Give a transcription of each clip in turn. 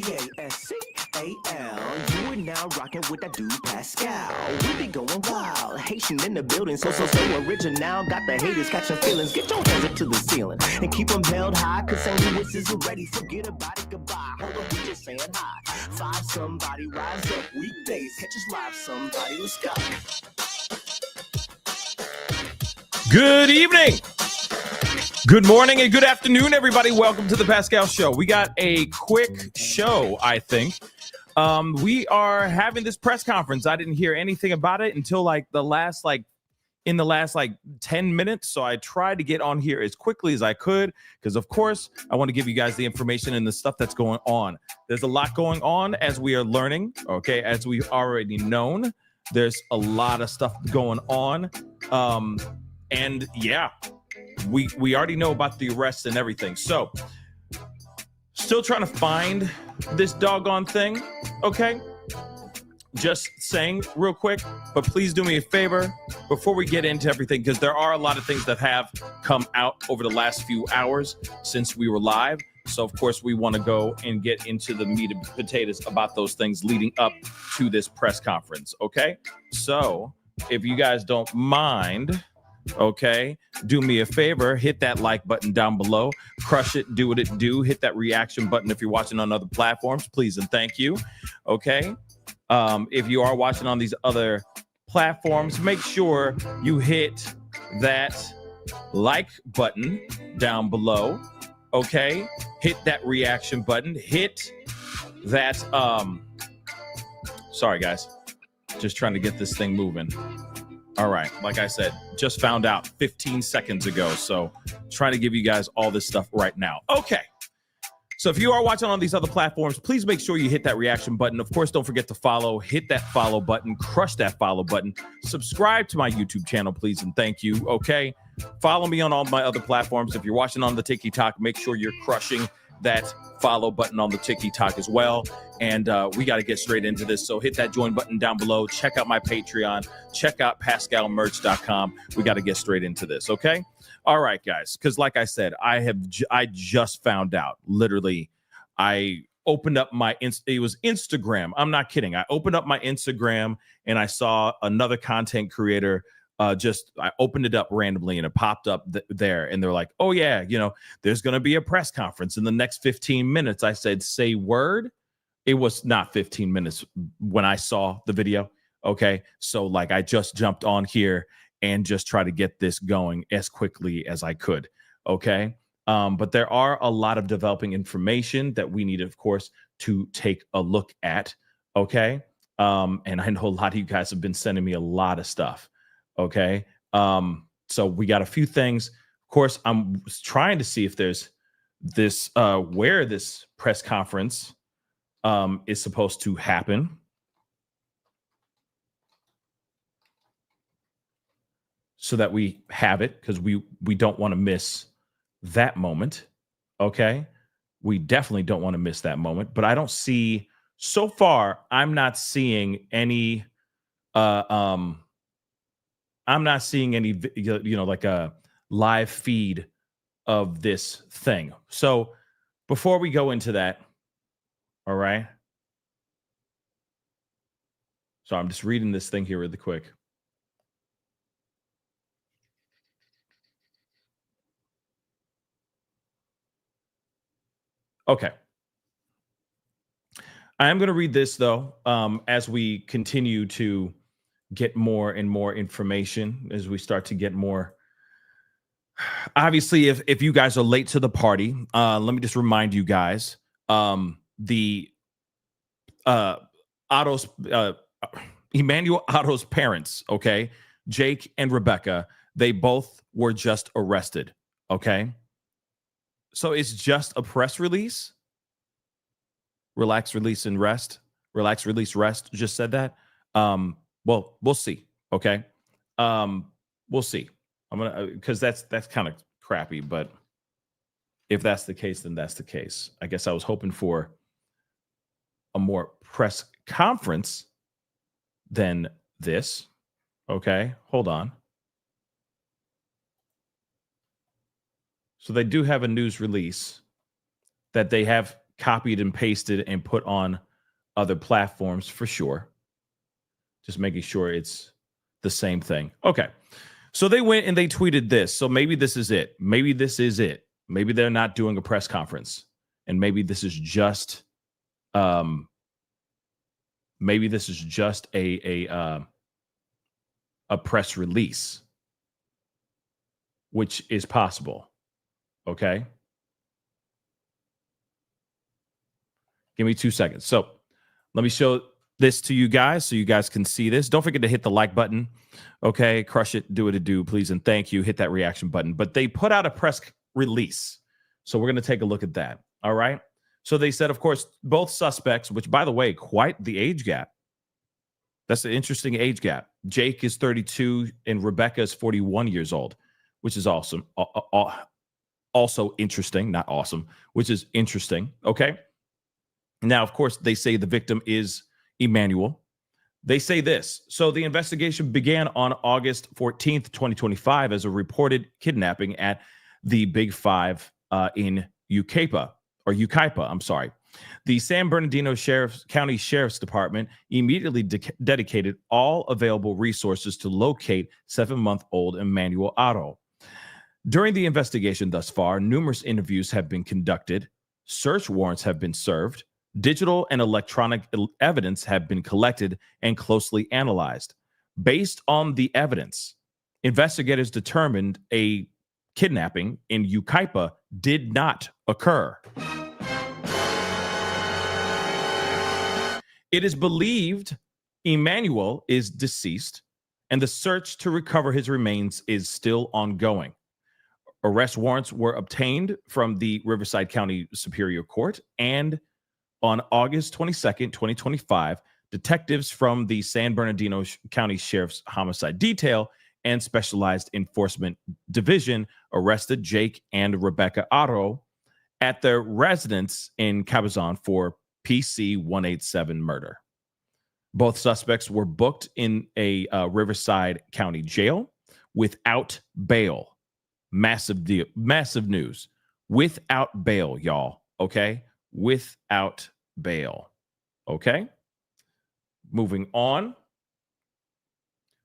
Pascal. You are now rocking with that dude Pascal. We be going wild, Haitian in the building, so original. Got the haters catching feelings. Get your hands up to the ceiling and keep them held high. Cause St. Louis isn't ready. Forget about it, goodbye. Hold on, we just saying hi. Five somebody, rise up weekdays. Catch us live, somebody. Let's go. Good evening, good morning, and good afternoon, everybody. Welcome to the Pascal Show. We got a quick show, I think. We are having this press conference. I didn't hear anything about it until the last 10 minutes. So I tried to get on here as quickly as I could because, of course, I want to give you guys the information and the stuff that's going on. There's a lot going on as we are learning, okay, as we've already known. There's a lot of stuff going on. And yeah, we already know about the arrests and everything. So still trying to find this doggone thing. Okay. Just saying real quick, but please do me a favor before we get into everything, because there are a lot of things that have come out over the last few hours since we were live. So, of course, we want to go and get into the meat and potatoes about those things leading up to this press conference. Okay. So if you guys don't mind, okay, do me a favor, hit that like button down below, crush it, do what it do, hit that reaction button if you're watching on other platforms, please and thank you. Okay. If you are watching on these other platforms, make sure you hit that like button down below. Okay, hit that reaction button, hit that sorry guys, just trying to get this thing moving. All right, like I said, just found out 15 seconds ago, so trying to give you guys all this stuff right now. Okay, so if you are watching on these other platforms, please make sure you hit that reaction button. Of course, don't forget to follow, hit that follow button, crush that follow button, subscribe to my YouTube channel, please, and thank you, okay? Follow me on all my other platforms. If you're watching on the TikTok, make sure you're crushing that follow button on the TikTok as well. And we got to get straight into this. So hit that join button down below. Check out my Patreon. Check out PascalMerch.com. We got to get straight into this. Okay. All right, guys. Because like I said, I just found out. Literally, I opened up my it was Instagram. I'm not kidding. I opened up my Instagram and I saw another content creator. I opened it up randomly and it popped up there. And they're like, oh, yeah, there's going to be a press conference in the next 15 minutes. I said, say word. It was not 15 minutes when I saw the video. OK, so I just jumped on here and just try to get this going as quickly as I could. OK, but there are a lot of developing information that we need, of course, to take a look at. OK, and I know a lot of you guys have been sending me a lot of stuff. Okay. So we got a few things. Of course, I'm trying to see if there's this where this press conference is supposed to happen. So that we have it, because we don't want to miss that moment. Okay. We definitely don't want to miss that moment. But I don't see so far, I'm not seeing any I'm not seeing any, like a live feed of this thing. So before we go into that, all right. So I'm just reading this thing here really quick. Okay. I am going to read this, though, as we continue to get more and more information, as we start to get more. Obviously, if you guys are late to the party, let me just remind you guys, the Emmanuel Haro's parents, okay, Jake and Rebecca, they both were just arrested, okay? So it's just a press release. Relax, release, and rest. Relax, release, rest. Just said that. Well, we'll see. Okay. We'll see. I'm gonna because that's kind of crappy, but if that's the case, then that's the case. I guess I was hoping for a more press conference than this. Okay, hold on. So they do have a news release that they have copied and pasted and put on other platforms for sure. Just making sure it's the same thing. Okay. So they went and they tweeted this. So maybe this is it. Maybe this is it. Maybe they're not doing a press conference. And maybe this is just a press release, which is possible. Okay. Give me 2 seconds. So let me show this to you guys so you guys can see this. Don't forget to hit the like button. Okay. Crush it. Do it a do, please. And thank you. Hit that reaction button. But they put out a press release. So we're going to take a look at that. All right. So they said, of course, both suspects, which, by the way, quite the age gap. That's an interesting age gap. Jake is 32 and Rebecca is 41 years old, which is awesome. Also interesting, not awesome, which is interesting. Okay. Now, of course, they say the victim is Emmanuel. They say this. So the investigation began on August 14th, 2025 as a reported kidnapping at the Big Five in Yucaipa. I'm sorry. The San Bernardino County Sheriff's Department immediately dedicated all available resources to locate 7-month-old Emmanuel Haro. During the investigation thus far, numerous interviews have been conducted, search warrants have been served, digital and electronic evidence have been collected and closely analyzed. Based on the evidence, investigators determined a kidnapping in Yucaipa did not occur. It is believed Emmanuel is deceased, and the search to recover his remains is still ongoing. Arrest warrants were obtained from the Riverside County Superior Court, and on August 22nd, 2025, detectives from the San Bernardino County Sheriff's Homicide Detail and Specialized Enforcement Division arrested Jake and Rebecca Haro at their residence in Cabazon for PC 187 murder. Both suspects were booked in a Riverside County jail without bail. Massive deal, massive news. Without bail, y'all. Okay? Without bail. Okay? Moving on.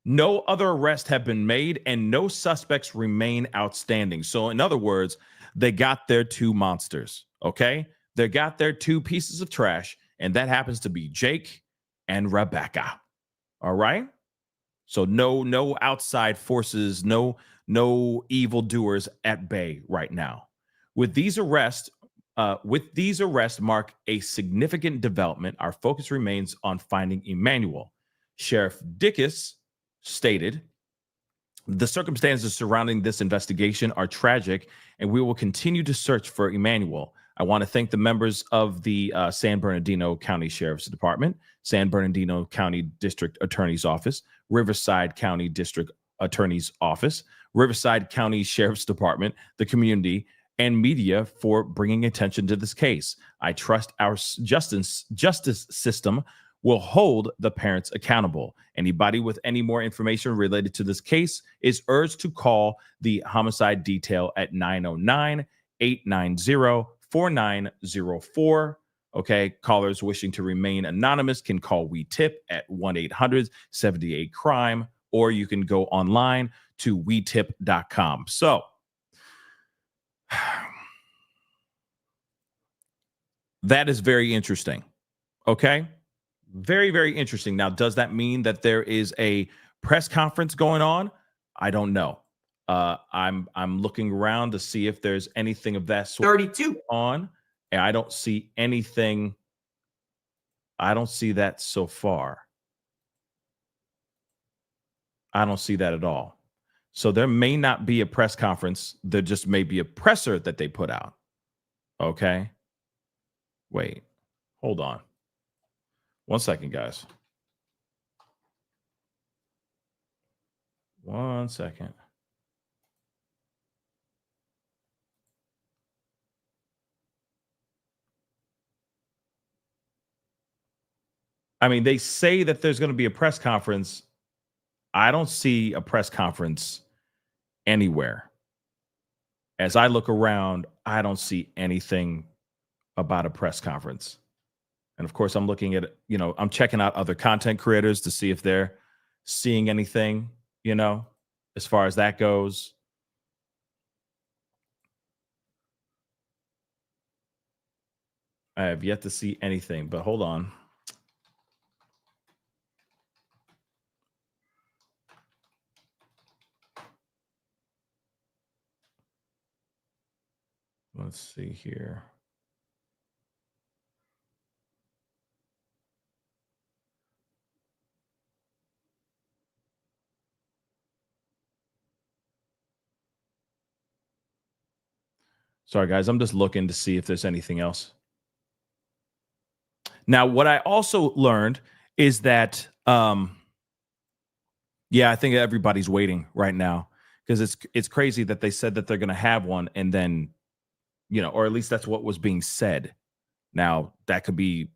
No other arrests have been made and no suspects remain outstanding. So, in other words, they got their two monsters. Okay? They got their two pieces of trash, and that happens to be Jake and Rebecca. All right? So no outside forces, no evildoers at bay right now. With these arrests mark a significant development. Our focus remains on finding Emmanuel. Sheriff Dickus stated, the circumstances surrounding this investigation are tragic, and we will continue to search for Emmanuel. I want to thank the members of the San Bernardino County Sheriff's Department, San Bernardino County District Attorney's Office, Riverside County District Attorney's Office, Riverside County Sheriff's Department, the community, and media for bringing attention to this case. I trust our justice system will hold the parents accountable. Anybody with any more information related to this case is urged to call the homicide detail at 909-890-4904. Okay, callers wishing to remain anonymous can call We Tip at 1-800-78-CRIME, or you can go online to WeTip.com. So, that is very interesting. Okay, very, very interesting. Now, does that mean that there is a press conference going on? I don't know. I'm looking around to see if there's anything of that sort 32 on, and I don't see anything. I don't see that so far. I don't see that at all. So there may not be a press conference. There just may be a presser that they put out. Okay. Wait, hold on. 1 second, guys. 1 second. I mean, they say that there's going to be a press conference. I don't see a press conference anywhere. As I look around, I don't see anything about a press conference. And of course, I'm looking at, I'm checking out other content creators to see if they're seeing anything, as far as that goes. I have yet to see anything, but hold on. Let's see here. Sorry, guys. I'm just looking to see if there's anything else. Now, what I also learned is that, I think everybody's waiting right now because it's crazy that they said that they're going to have one, and then, or at least that's what was being said. Now, that could be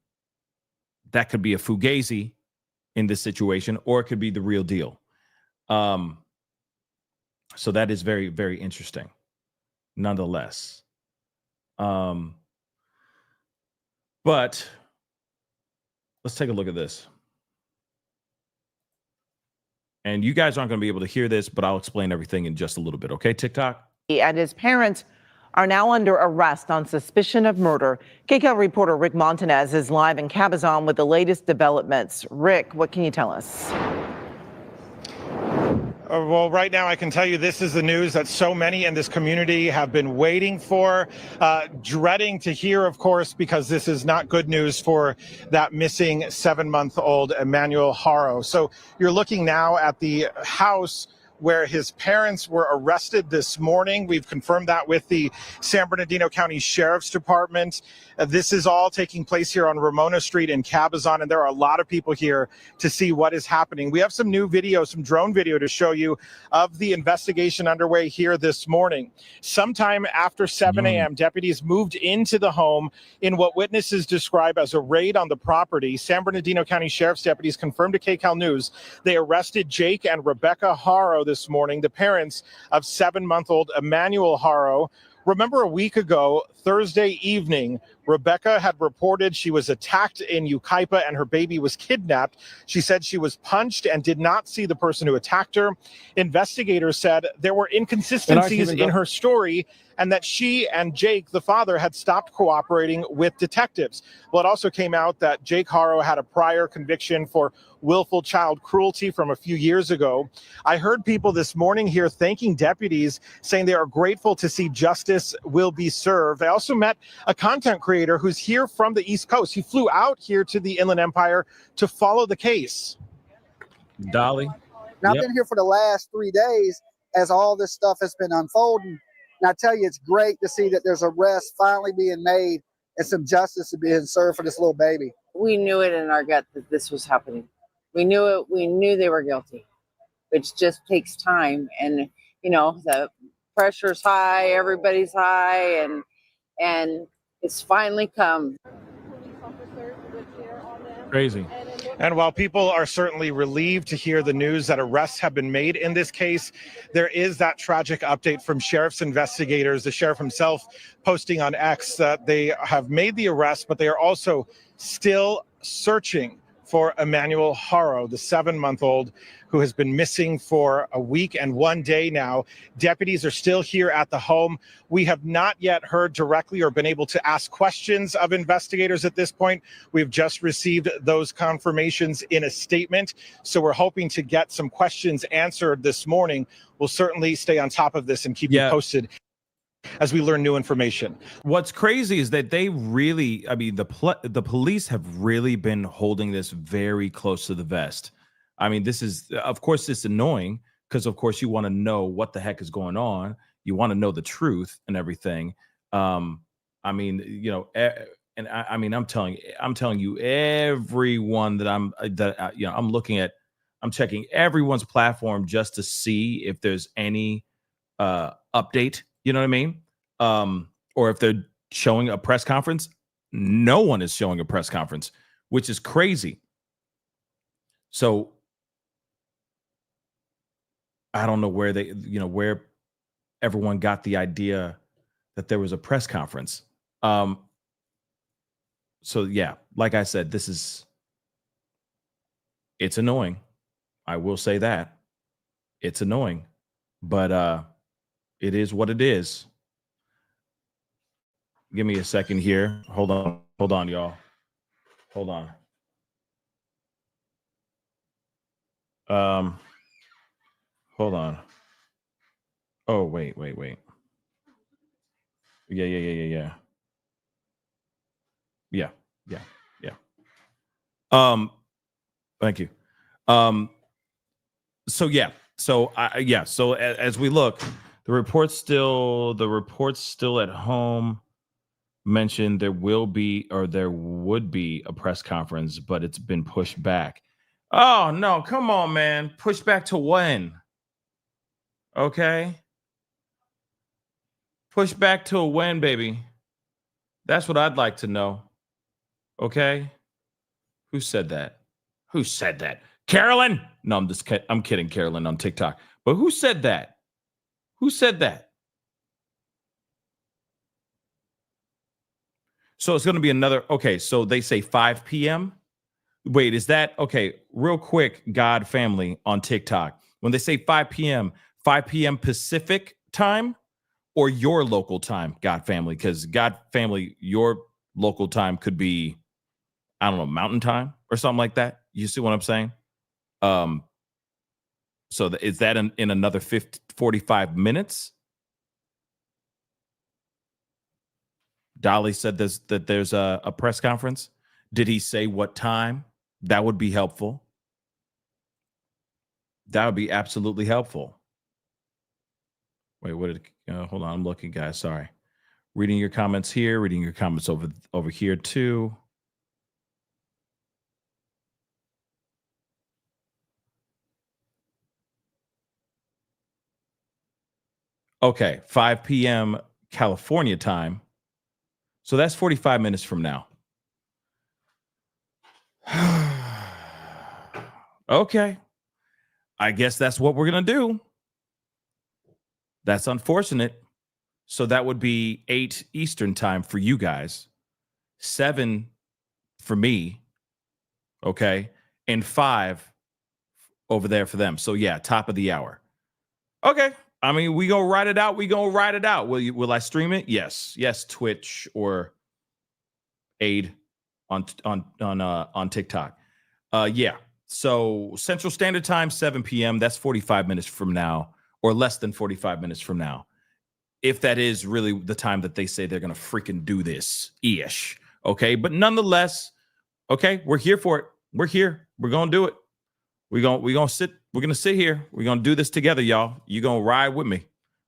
a fugazi in this situation, or it could be the real deal. So that is very, very interesting, nonetheless. But let's take a look at this. And you guys aren't going to be able to hear this, but I'll explain everything in just a little bit. Okay, TikTok? And his parents are now under arrest on suspicion of murder. KCAL reporter Rick Montanez is live in Cabazon with the latest developments. Rick, what can you tell us? Well, right now I can tell you this is the news that so many in this community have been waiting for, dreading to hear, of course, because this is not good news for that missing 7-month-old Emmanuel Haro. So you're looking now at the house where his parents were arrested this morning. We've confirmed that with the San Bernardino County Sheriff's Department. This is all taking place here on Ramona Street in Cabazon, and there are a lot of people here to see what is happening. We have some new video, some drone video to show you of the investigation underway here this morning. Sometime after 7 a.m., deputies moved into the home in what witnesses describe as a raid on the property. San Bernardino County Sheriff's deputies confirmed to KCAL News they arrested Jake and Rebecca Haro this morning, the parents of 7-month-old Emmanuel Haro. Remember a week ago, Thursday evening, Rebecca had reported she was attacked in Yucaipa and her baby was kidnapped. She said she was punched and did not see the person who attacked her. Investigators said there were inconsistencies in her story and that she and Jake, the father, had stopped cooperating with detectives. Well, it also came out that Jake Haro had a prior conviction for willful child cruelty from a few years ago. I heard people this morning here thanking deputies, saying they are grateful to see justice will be served. I also met a content creator who's here from the East Coast. He flew out here to the Inland Empire to follow the case. Dolly? And I've been here for the last 3 days as all this stuff has been unfolding. And I tell you, it's great to see that there's arrests finally being made and some justice being served for this little baby. We knew it in our gut that this was happening. We knew it. We knew they were guilty, which just takes time. And, the pressure's high, everybody's high, and it's finally come. Crazy. And while people are certainly relieved to hear the news that arrests have been made in this case, there is that tragic update from sheriff's investigators, the sheriff himself posting on X that they have made the arrest, but they are also still searching for Emmanuel Haro, the 7-month-old who has been missing for a week and 1 day now. Deputies are still here at the home. We have not yet heard directly or been able to ask questions of investigators at this point. We've just received those confirmations in a statement. So we're hoping to get some questions answered this morning. We'll certainly stay on top of this and keep you posted as we learn new information. What's crazy is that they really, the police have really been holding this very close to the vest. This is, of course, it's annoying because, of course, you want to know what the heck is going on. You want to know the truth and everything. I'm telling you, everyone that I'm looking at, I'm checking everyone's platform just to see if there's any update. You know what I mean? Or if they're showing a press conference. No one is showing a press conference, which is crazy. So I don't know where where everyone got the idea that there was a press conference. yeah, like I said, it's annoying. I will say that. It's annoying, but it is what it is. Give me a second here. Hold on, y'all. Hold on. Hold on. Oh, wait. Yeah. Thank you. So yeah. So So as we look, the report's still at home mentioned there would be a press conference, but it's been pushed back. Oh no, come on, man. Pushed back to when? Okay. Push back to when, baby? That's what I'd like to know. Okay. Who said that? Carolyn? No, I'm kidding, Carolyn on TikTok. But who said that? So it's going to be another. Okay. So they say 5 p.m. Wait, is that okay? Real quick, God family on TikTok. When they say 5 p.m., 5 p.m. Pacific time or your local time, God family? Because God family, your local time could be, I don't know, mountain time or something like that. You see what I'm saying? So is that in another 45 minutes? Dolly said that there's a press conference. Did he say what time? That would be helpful. That would be absolutely helpful. Wait, hold on. I'm looking, guys. Sorry. Reading your comments here, reading your comments over here too. Okay, 5 p.m. California time. So that's 45 minutes from now. Okay. I guess that's what we're going to do. That's unfortunate. So that would be 8 Eastern time for you guys, 7 for me, okay, and 5 over there for them. So yeah, top of the hour. Okay. I mean, we gonna ride it out. Will I stream it? Yes. Twitch or Aid on TikTok. Yeah. So Central Standard Time, 7 p.m. That's 45 minutes from now, or less than 45 minutes from now. If that is really the time that they say they're gonna freaking do this ish. Okay. But nonetheless, okay, we're here for it. We're here. We're gonna do it. We're gonna sit here. We're gonna do this together, y'all. You're gonna ride with me.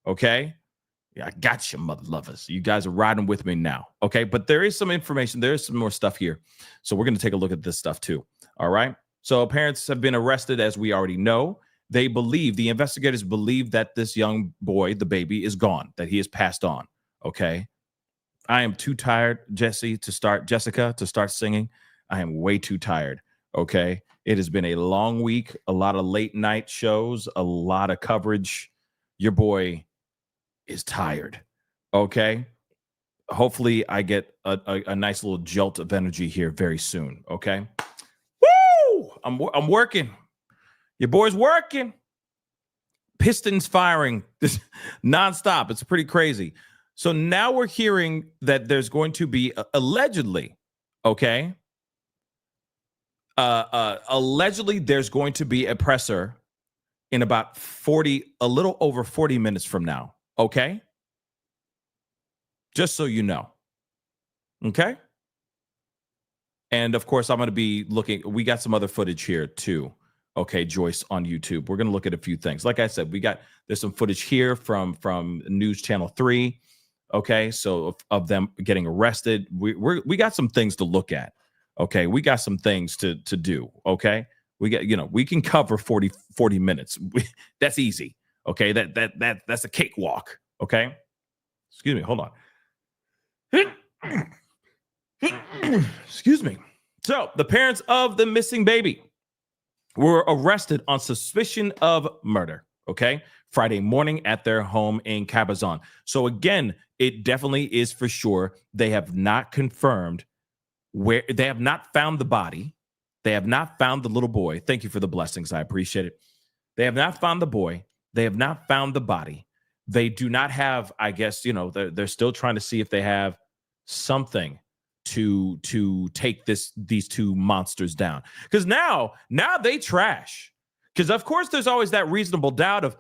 Okay. Yeah, I got you, mother lovers. You guys are riding with me now. Okay. But there is some information. There is some more stuff here. So we're gonna take a look at this stuff too. All right. So parents have been arrested, as we already know. The investigators believe that this young boy, the baby, is gone, that he has passed on. Okay. I am too tired, Jessica, to start singing. I am way too tired. Okay. It has been a long week, a lot of late night shows, a lot of coverage. Your boy is tired. Okay. Hopefully I get a nice little jolt of energy here very soon. Okay. Woo! I'm working. Your boy's working. Pistons firing nonstop. It's pretty crazy. So now we're hearing that there's going to be allegedly, okay? Allegedly, there's going to be a presser in about a little over 40 minutes from now. Okay. Just so you know. Okay. And of course, I'm going to be looking. We got some other footage here too. Okay, Joyce on YouTube. We're going to look at a few things. Like I said, there's some footage here from News Channel 3. Okay, so of them getting arrested. We got some things to look at. Okay, we got some things to do. Okay, we can cover 40 minutes. That's easy. Okay, that's a cakewalk. Okay, excuse me. Hold on. Excuse me. So the parents of the missing baby were arrested on suspicion of murder. Okay, Friday morning at their home in Cabazon. So again, it definitely is for sure. They have not confirmed where they have not found the body. They have not found the little boy. Thank you for the blessings. I appreciate it. They have not found the boy. They have not found the body. They do not have, I guess, they're still trying to see if they have something to take these two monsters down. Because now they trash. Because of course there's always that reasonable doubt of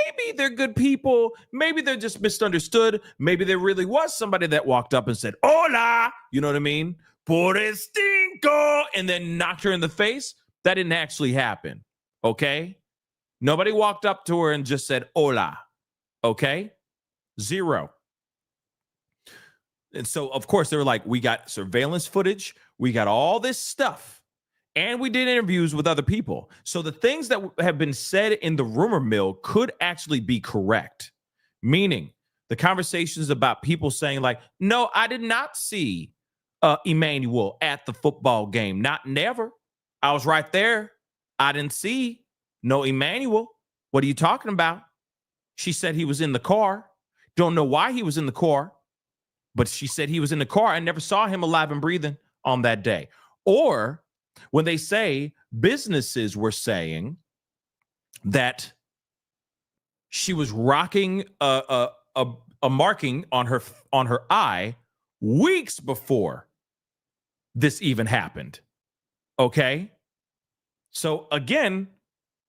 maybe they're good people, maybe they're just misunderstood, maybe there really was somebody that walked up and said, "Hola," you know what I mean? "Por estinco," and then knocked her in the face. That didn't actually happen. Okay? Nobody walked up to her and just said, "Hola." Okay? Zero. And so, of course, they were like, we got surveillance footage, we got all this stuff, and we did interviews with other people. So the things that have been said in the rumor mill could actually be correct, meaning the conversations about people saying like, "No, I did not see Emmanuel at the football game. Not never. I was right there. I didn't see no Emmanuel. What are you talking about?" She said he was in the car. Don't know why he was in the car, but she said he was in the car. I never saw him alive and breathing on that day. Or when they say businesses were saying that she was rocking a marking on her eye weeks before this even happened. Okay? So again,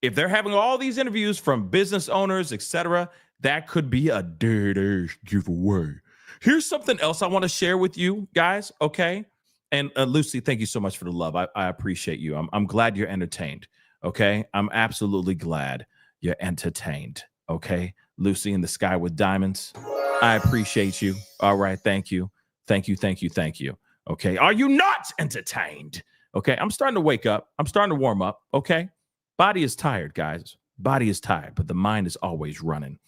if they're having all these interviews from business owners, etc., that could be a dead giveaway. Here's something else I want to share with you guys, okay? And Lucy, thank you so much for the love. I appreciate you. I'm glad you're entertained, okay? I'm absolutely glad you're entertained, okay? Lucy in the sky with diamonds. I appreciate you. All right, thank you. Thank you, thank you, thank you. Okay, are you not entertained? Okay, I'm starting to wake up. I'm starting to warm up, okay? Body is tired, guys. Body is tired, but the mind is always running.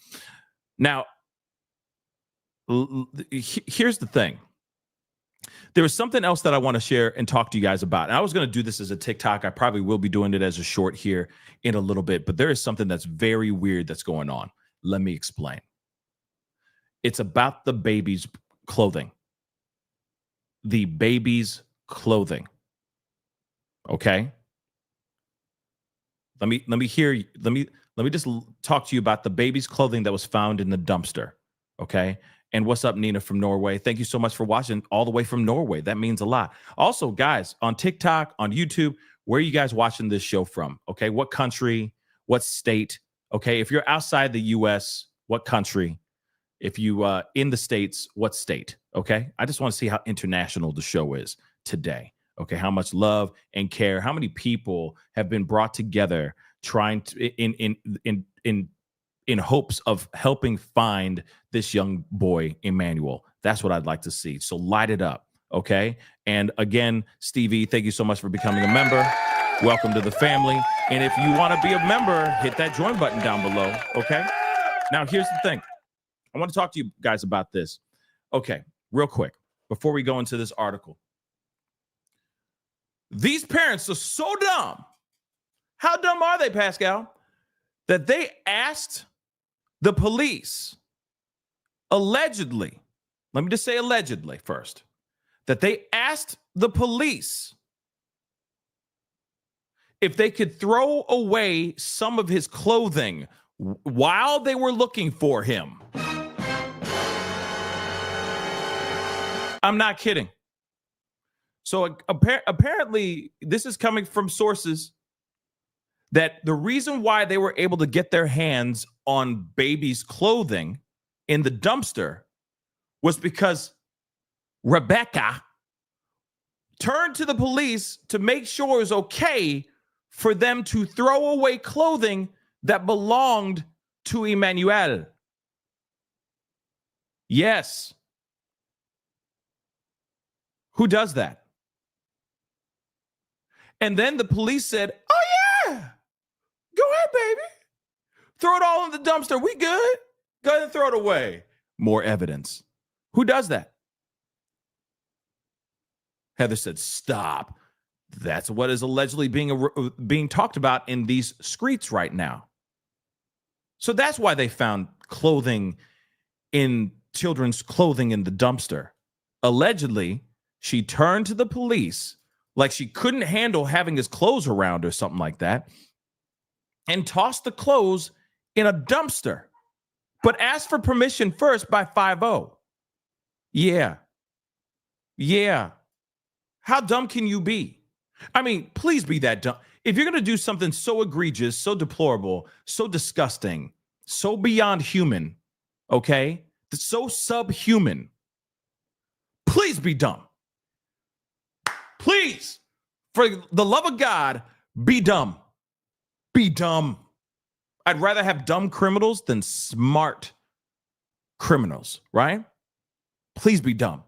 Now, here's the thing. There was something else that I want to share and talk to you guys about. And I was going to do this as a TikTok. I probably will be doing it as a short here in a little bit, but there is something that's very weird that's going on. Let me explain. It's about the baby's clothing. The baby's clothing. Okay? Let me just talk to you about the baby's clothing that was found in the dumpster. Okay? And what's up, Nina from Norway? Thank you so much for watching all the way from Norway. That means a lot. Also, guys, on TikTok, on YouTube, where are you guys watching this show from? Okay, what country, what state? Okay, if you're outside the U.S., what country? If you in the States, what state? Okay, I just want to see how international the show is today. Okay, how much love and care, how many people have been brought together trying to in hopes of helping find this young boy, Emmanuel. That's what I'd like to see. So light it up, okay? And again, Stevie, thank you so much for becoming a member. Welcome to the family. And if you want to be a member, hit that join button down below, okay? Now, here's the thing. I want to talk to you guys about this. Okay, real quick, before we go into this article. These parents are so dumb. How dumb are they, Pascal? That they asked the police, allegedly, let me just say allegedly first, that they asked the police if they could throw away some of his clothing while they were looking for him. I'm not kidding. So apparently, this is coming from sources that the reason why they were able to get their hands on baby's clothing in the dumpster was because Rebecca turned to the police to make sure it was okay for them to throw away clothing that belonged to Emmanuel. Yes. Who does that? And then the police said, "Oh, yeah, go ahead, baby. Throw it all in the dumpster. We good. Go ahead and throw it away." More evidence. Who does that? Heather said, "Stop. That's what is allegedly being talked about in these streets right now." So that's why they found children's clothing in the dumpster. Allegedly, She turned to the police like she couldn't handle having his clothes around or something like that, and tossed the clothes in a dumpster, but asked for permission first by 5-0. Yeah. How dumb can you be? I mean, please be that dumb. If you're going to do something so egregious, so deplorable, so disgusting, so beyond human, okay, so subhuman, please be dumb. Please, for the love of God, be dumb. Be dumb. I'd rather have dumb criminals than smart criminals, right? Please be dumb.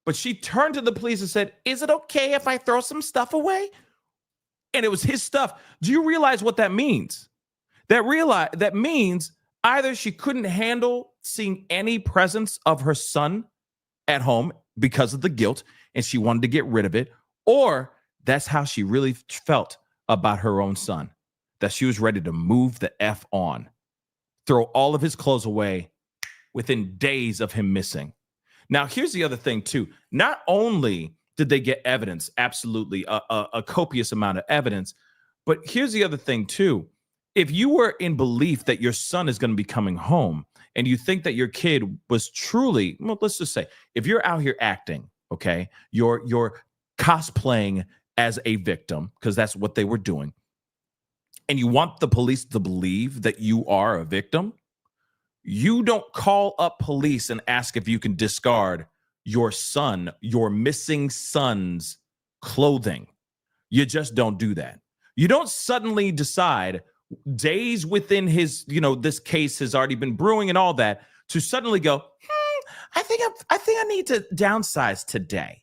But she turned to the police and said, is it okay if I throw some stuff away? And it was his stuff. Do you realize what that means? That means either she couldn't handle seeing any presence of her son at home because of the guilt and she wanted to get rid of it, or that's how she really felt about her own son, that she was ready to move the F on, throw all of his clothes away within days of him missing. Now, here's the other thing, too. Not only did they get evidence, absolutely a copious amount of evidence, but here's the other thing, too. If you were in belief that your son is going to be coming home and you think that your kid was truly, well, let's just say, if you're out here acting, okay, you're cosplaying as a victim, because that's what they were doing, and you want the police to believe that you are a victim, you don't call up police and ask if you can discard your son, your missing son's clothing. You just don't do that. You don't suddenly decide days within his, this case has already been brewing and all that, to suddenly go, I think I need to downsize today.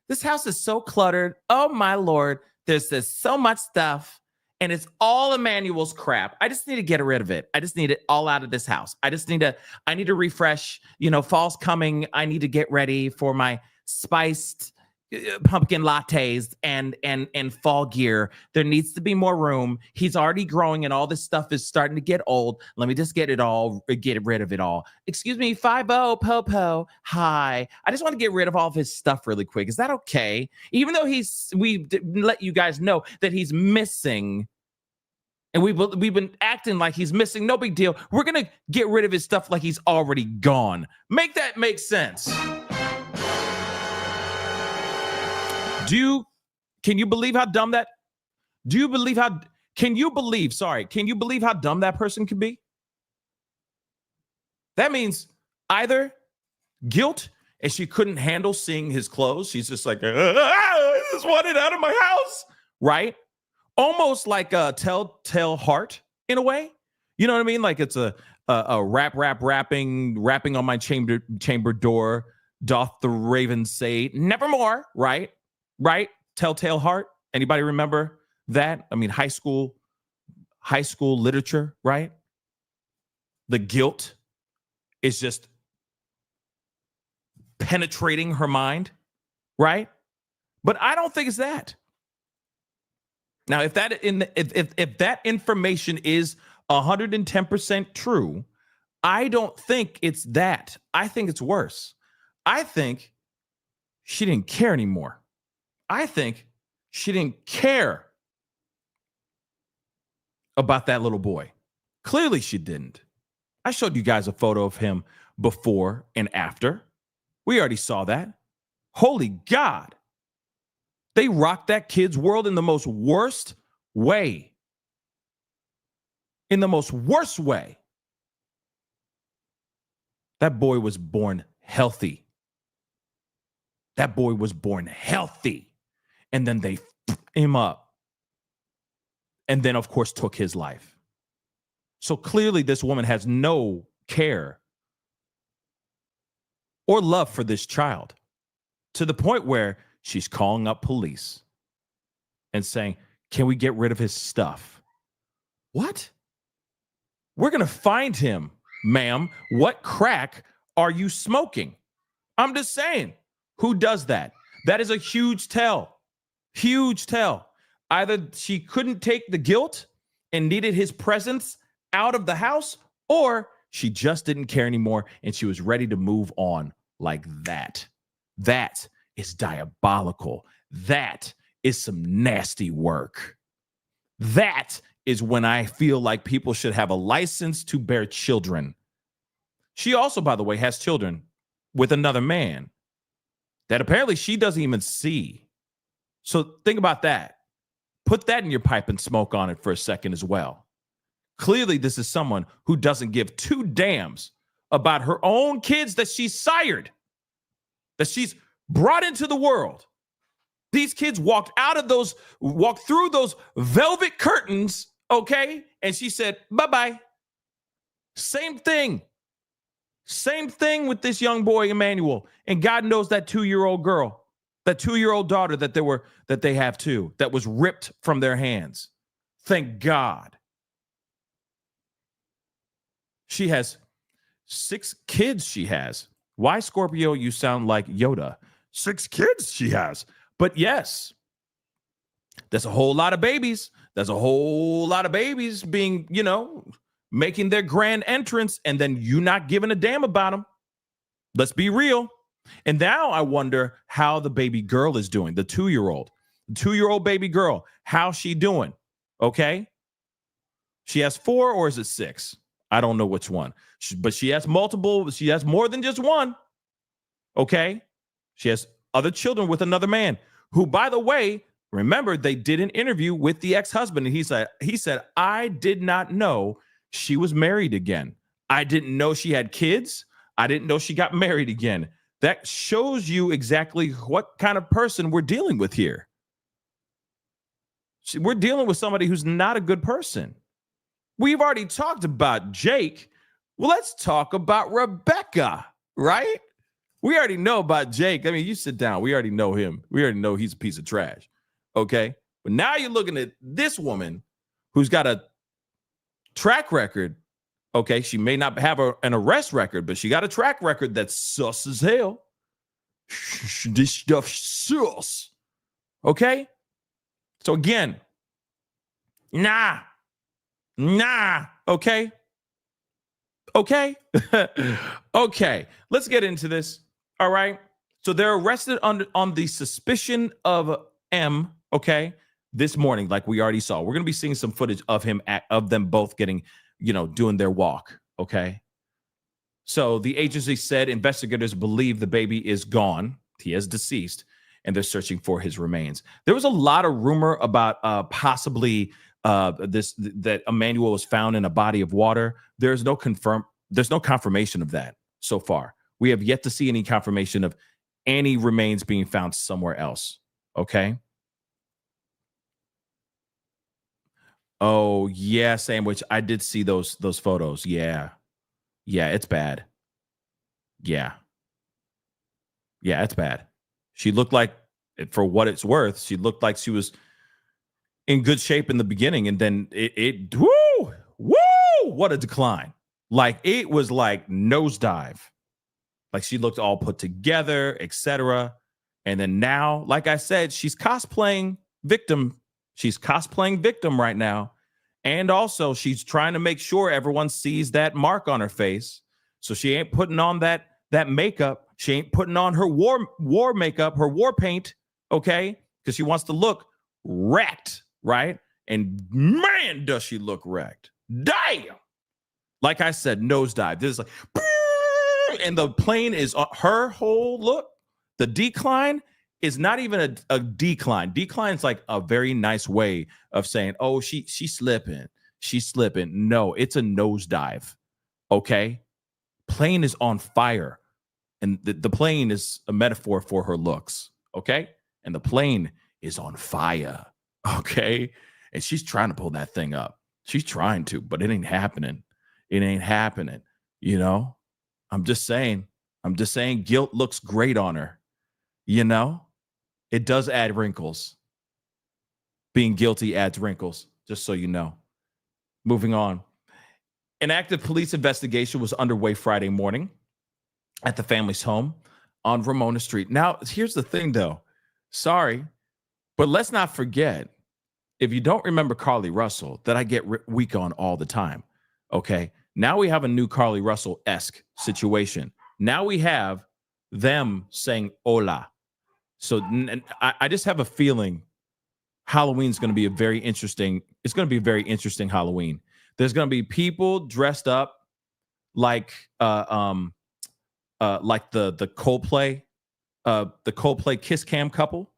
This house is so cluttered. Oh my Lord, there's so much stuff. And it's all Emmanuel's crap. I just need to get rid of it. I just need it all out of this house. I need to refresh. Fall's coming. I need to get ready for my spiced pumpkin lattes and fall gear. There needs to be more room. He's already growing and all this stuff is starting to get old. Let me just get rid of it all. Excuse me, 5-0, Popo. Hi. I just want to get rid of all of his stuff really quick. Is that okay? Even though we let you guys know that he's missing, and we've been acting like he's missing. No big deal. We're going to get rid of his stuff like he's already gone. Make that make sense. Can you believe how dumb that? Can you believe how dumb that person could be? That means either guilt and she couldn't handle seeing his clothes. She's just like, I just want it out of my house, right? Almost like a telltale heart in a way. You know what I mean? Like it's a rapping on my chamber door. Doth the raven say nevermore, right? Right? Telltale heart. Anybody remember that? I mean, high school literature, right? The guilt is just penetrating her mind, right? But I don't think it's that. Now, if that information is 110% true, I don't think it's that. I think it's worse. I think she didn't care anymore. I think she didn't care about that little boy. Clearly she didn't. I showed you guys a photo of him before and after. We already saw that. Holy God. They rocked that kid's world in the most worst way. In the most worst way. That boy was born healthy. That boy was born healthy. And then they him up. And then, of course, took his life. So clearly this woman has no care or love for this child, to the point where she's calling up police and saying, can we get rid of his stuff? What? We're going to find him, ma'am. What crack are you smoking? I'm just saying, who does that? That is a huge tell. Huge tell. Either she couldn't take the guilt and needed his presence out of the house, or she just didn't care anymore and she was ready to move on like that. That is diabolical. That is some nasty work. That is when I feel like people should have a license to bear children. She also, by the way, has children with another man that apparently she doesn't even see. So think about that. Put that in your pipe and smoke on it for a second as well. Clearly, this is someone who doesn't give two damns about her own kids that she's sired, that she's brought into the world. These kids walked through those velvet curtains, okay? And she said, bye-bye. Same thing with this young boy, Emmanuel. And God knows that 2-year-old girl, that 2-year-old daughter that they have too, that was ripped from their hands. Thank God. She has 6 kids she has. Why, Scorpio, you sound like Yoda? 6 kids she has. But yes, there's a whole lot of babies. There's a whole lot of babies being, making their grand entrance, and then you not giving a damn about them. Let's be real. And now I wonder how the baby girl is doing, the 2-year-old baby girl. How's she doing? Okay. She has 4, or is it 6? I don't know which one. But she has multiple. She has more than just one. Okay. She has other children with another man who, by the way, remember, they did an interview with the ex-husband, and he said, I did not know she was married again. I didn't know she had kids. I didn't know she got married again. That shows you exactly what kind of person we're dealing with here. We're dealing with somebody who's not a good person. We've already talked about Jake. Well, let's talk about Rebecca, right? We already know about Jake. I mean, you sit down. We already know him. We already know he's a piece of trash. Okay. But now you're looking at this woman who's got a track record. Okay. She may not have an arrest record, but she got a track record that's sus as hell. This stuff sus. Okay. So again, nah. Okay. Okay. Let's get into this. All right. So they're arrested on the suspicion of M. Okay. This morning, like we already saw, we're going to be seeing some footage of them both getting, doing their walk. Okay. So the agency said investigators believe the baby is gone. He is deceased, and they're searching for his remains. There was a lot of rumor about possibly that Emmanuel was found in a body of water. There's no confirmation of that so far. We have yet to see any confirmation of any remains being found somewhere else. Okay. Oh yeah, Sandwich. I did see those photos. Yeah, it's bad. Yeah, it's bad. She looked like, for what it's worth, she looked like she was in good shape in the beginning, and then woo, what a decline. Like, it was like nosedive. Like, she looked all put together, etc. And then now, like I said, she's cosplaying victim. She's cosplaying victim right now. And also, she's trying to make sure everyone sees that mark on her face. So she ain't putting on that makeup. She ain't putting on her war makeup, her war paint, okay? Because she wants to look wrecked, right? And man, does she look wrecked. Damn! Like I said, nosedive. This is like, and the plane is her whole look. The decline is not even a decline. Decline is like a very nice way of saying, oh, she's slipping. She's slipping. No, it's a nosedive. Okay? Plane is on fire. And the plane is a metaphor for her looks. Okay? And the plane is on fire. Okay? And she's trying to pull that thing up. She's trying to, but it ain't happening. It ain't happening. I'm just saying guilt looks great on her. It does add wrinkles. Being guilty adds wrinkles, just so you know. Moving on. An active police investigation was underway Friday morning at the family's home on Ramona Street. Now, here's the thing, though. Sorry, but let's not forget, if you don't remember Carly Russell, that I get weak on all the time, okay? Now we have a new Carly Russell-esque situation. Now we have them saying hola. So I just have a feeling Halloween's going to be a very interesting. It's going to be a very interesting Halloween. There's going to be people dressed up like the Coldplay Kiss Cam couple,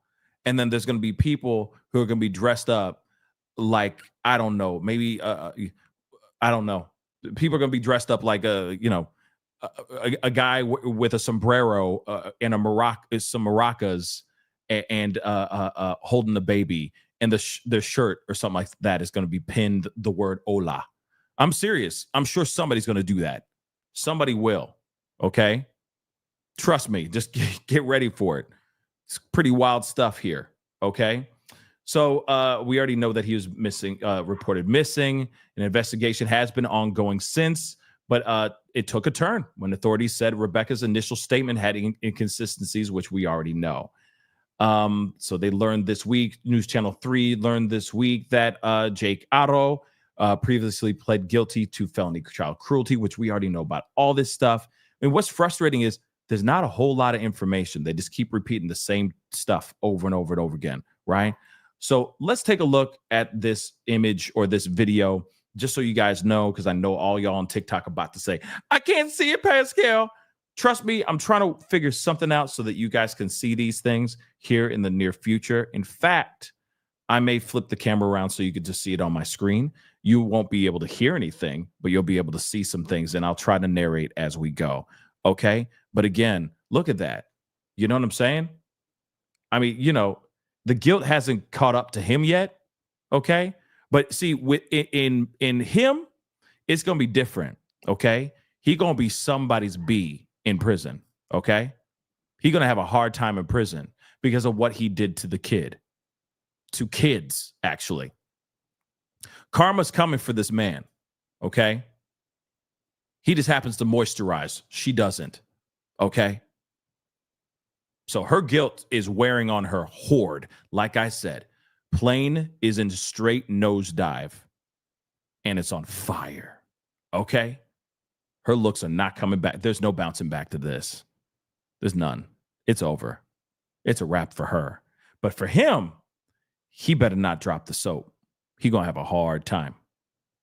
and then there's going to be people who are going to be dressed up like, I don't know, maybe I don't know. People are going to be dressed up like a guy with a sombrero and some maracas and holding the baby, and the shirt or something like that is going to be pinned the word "Hola." I'm serious. I'm sure somebody's going to do that. Somebody will. Okay, trust me. Just get ready for it. It's pretty wild stuff here. Okay. So we already know that he was missing, reported missing. An investigation has been ongoing since, but it took a turn when authorities said Rebecca's initial statement had inconsistencies, which we already know. So they learned this week, News Channel 3 learned this week that Jake Haro previously pled guilty to felony child cruelty, which we already know about all this stuff. And what's frustrating is there's not a whole lot of information. They just keep repeating the same stuff over and over and over again, right? So let's take a look at this image or this video, just so you guys know, because I know all y'all on TikTok are about to say, I can't see it, Pascal. Trust me, I'm trying to figure something out so that you guys can see these things here in the near future. In fact, I may flip the camera around so you can just see it on my screen. You won't be able to hear anything, but you'll be able to see some things, and I'll try to narrate as we go. Okay? But again, look at that. You know what I'm saying? I mean, the guilt hasn't caught up to him yet. Okay? But see, in him, it's going to be different. Okay? He's going to be somebody's B in prison. Okay? He's going to have a hard time in prison because of what he did to the kid. To kids, actually. Karma's coming for this man. Okay? He just happens to moisturize. She doesn't. Okay? So her guilt is wearing on her horde. Like I said, plane is in straight nosedive and it's on fire. Okay? Her looks are not coming back. There's no bouncing back to this. There's none. It's over. It's a wrap for her. But for him, he better not drop the soap. He gonna have a hard time.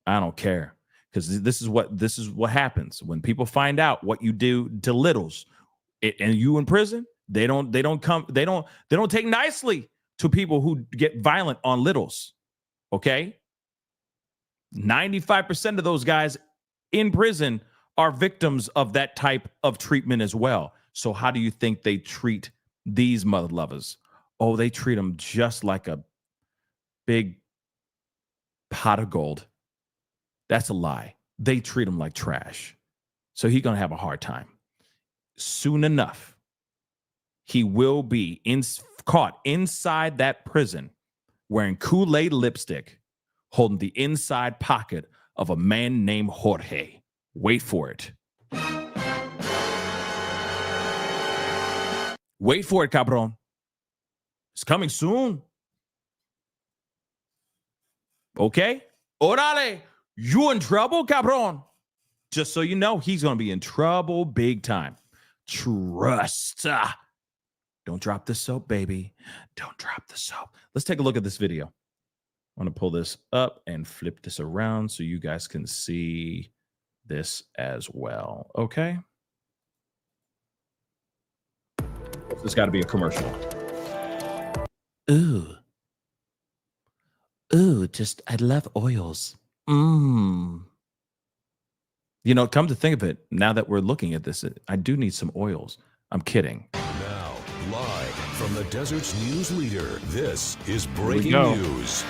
I don't care, because this is what happens when people find out what you do to littles, and you in prison. They don't take nicely to people who get violent on littles. Okay, 95% of those guys in prison are victims of that type of treatment as well. So how do you think they treat these mother lovers? Oh, they treat them just like a big pot of gold. That's a lie. They treat him like trash. So he's going to have a hard time. Soon enough, he will be caught inside that prison wearing Kool-Aid lipstick, holding the inside pocket of a man named Jorge. Wait for it. Wait for it, cabron. It's coming soon. Okay? Orale, you in trouble, cabron? Just so you know, he's going to be in trouble big time. Trust. Don't drop the soap, baby. Don't drop the soap. Let's take a look at this video. I want to pull this up and flip this around so you guys can see this as well. Okay? This got to be a commercial. Ooh, I love oils. Come to think of it, now that we're looking at this, I do need some oils. I'm kidding. Now, live from the desert's news leader, this is Breaking News.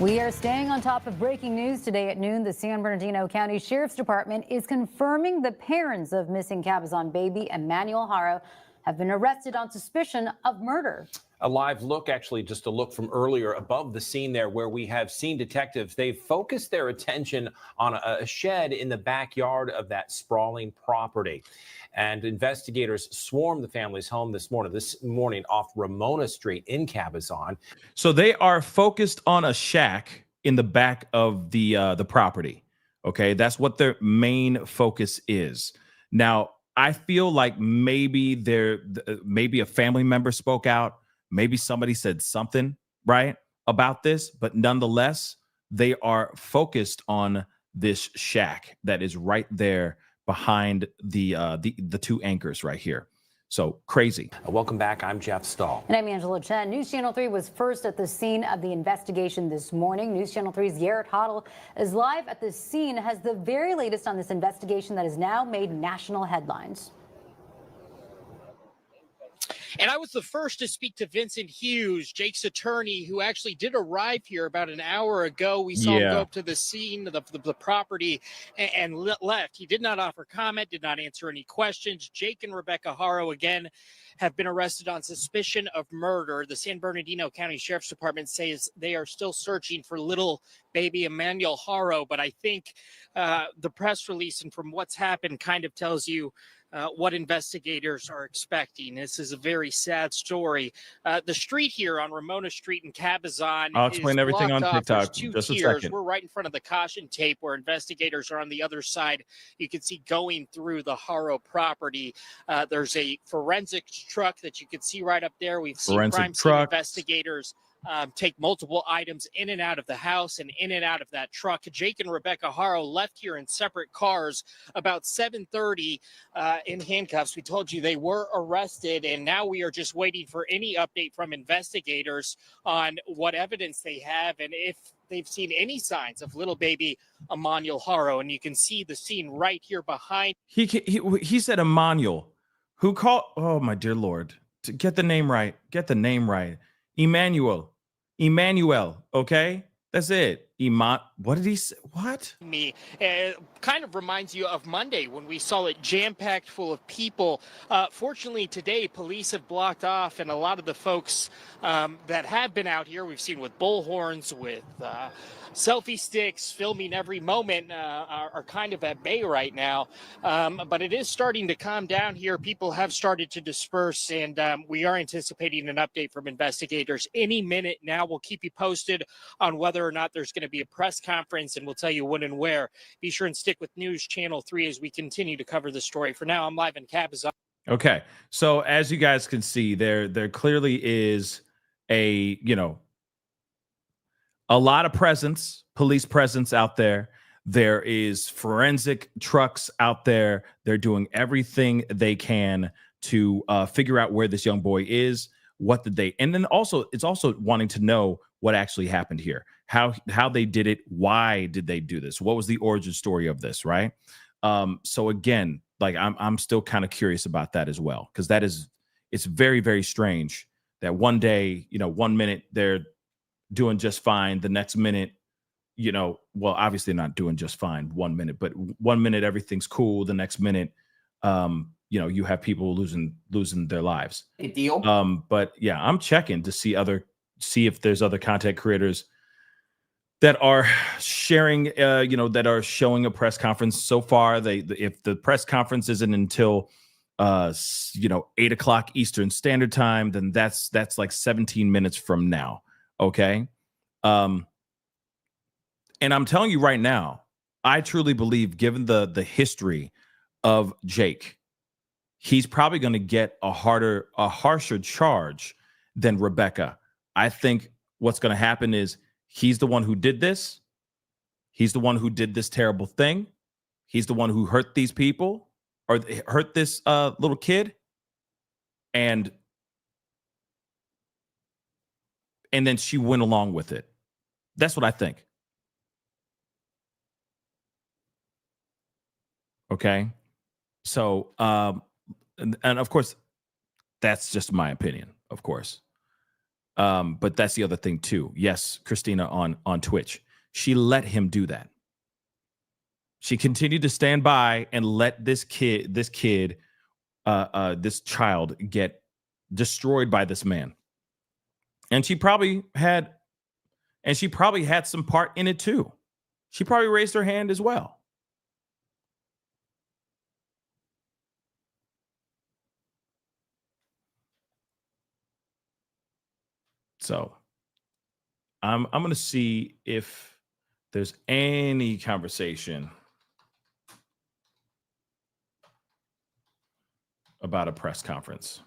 We are staying on top of breaking news today at noon. The San Bernardino County Sheriff's Department is confirming the parents of missing Cabazon baby Emmanuel Haro have been arrested on suspicion of murder. A live look, actually, just a look from earlier above the scene there where we have seen detectives. They've focused their attention on a shed in the backyard of that sprawling property. And investigators swarmed the family's home this morning off Ramona Street in Cabazon. So they are focused on a shack in the back of the property. Okay, that's what their main focus is. Now, I feel like maybe maybe a family member spoke out, maybe somebody said something right about this, but nonetheless, they are focused on this shack that is right there behind the two anchors right here. So crazy. Welcome back. I'm Jeff Stahl. And I'm Angela Chen. News Channel 3 was first at the scene of the investigation this morning. News Channel 3's Garrett Hoddle is live at the scene, has the very latest on this investigation that has now made national headlines. And I was the first to speak to Vincent Hughes, Jake's attorney, who actually did arrive here about an hour ago. We saw him go up to the scene of the property and left. He did not offer comment, did not answer any questions. Jake and Rebecca Haro, again, have been arrested on suspicion of murder. The San Bernardino County Sheriff's Department says they are still searching for little baby Emmanuel Haro, but I think the press release and from what's happened kind of tells you what investigators are expecting. This is a very sad story. The street here on Ramona Street in Cabazon I'll explain everything on TikTok. There's two Just a tiers. second. We're right in front of the caution tape where investigators are on the other side. You can see going through the Haro property. There's a forensics truck that you can see right up there. We've seen crime scene investigators take multiple items in and out of the house and in and out of that truck. Jake and Rebecca Haro left here in separate cars about 7:30 in handcuffs. We told you they were arrested, and now we are just waiting for any update from investigators on what evidence they have and if they've seen any signs of little baby Emmanuel Haro. And you can see the scene right here behind. He said Emmanuel, who called, oh my dear Lord, to get the name right, Emmanuel, okay? That's it. What did he say? What? Me kind of reminds you of Monday when we saw it jam-packed full of people. Fortunately, today, police have blocked off, and a lot of the folks that have been out here, we've seen with bullhorns, with selfie sticks, filming every moment, are kind of at bay right now. But it is starting to calm down here. People have started to disperse, and we are anticipating an update from investigators any minute now. We'll keep you posted on whether or not there's going to be a press conference, and we'll tell you when and where. Be sure and stick with News Channel 3 as we continue to cover the story. For now, I'm live in Cabazon. Okay, so as you guys can see, there clearly is a lot of police presence out there. There is forensic trucks out there. They're doing everything they can to figure out where this young boy is. What did they? And then also, it's also wanting to know what actually happened here, how they did it, why did they do this, what was the origin story of this, right? So again, like I'm still kind of curious about that as well, because it's very, very strange that one day, 1 minute they're doing just fine, the next minute, well, obviously not doing just fine 1 minute, but 1 minute everything's cool, the next minute, you have people losing their lives. A deal. But yeah, I'm checking to see if there's other content creators that are sharing, that are showing a press conference. So far, if the press conference isn't until 8 o'clock Eastern Standard Time, then that's like 17 minutes from now. Okay. And I'm telling you right now, I truly believe, given the history of Jake, he's probably going to get a harsher charge than Rebecca. I think what's going to happen is he's the one who did this. He's the one who did this terrible thing. He's the one who hurt these people or hurt this little kid. And then she went along with it. That's what I think. Okay. So, and of course, that's just my opinion, of course. But that's the other thing too. Yes, Christina on Twitch, she let him do that. She continued to stand by and let this child get destroyed by this man. And she probably had some part in it too. She probably raised her hand as well. So I'm going to see if there's any conversation about a press conference.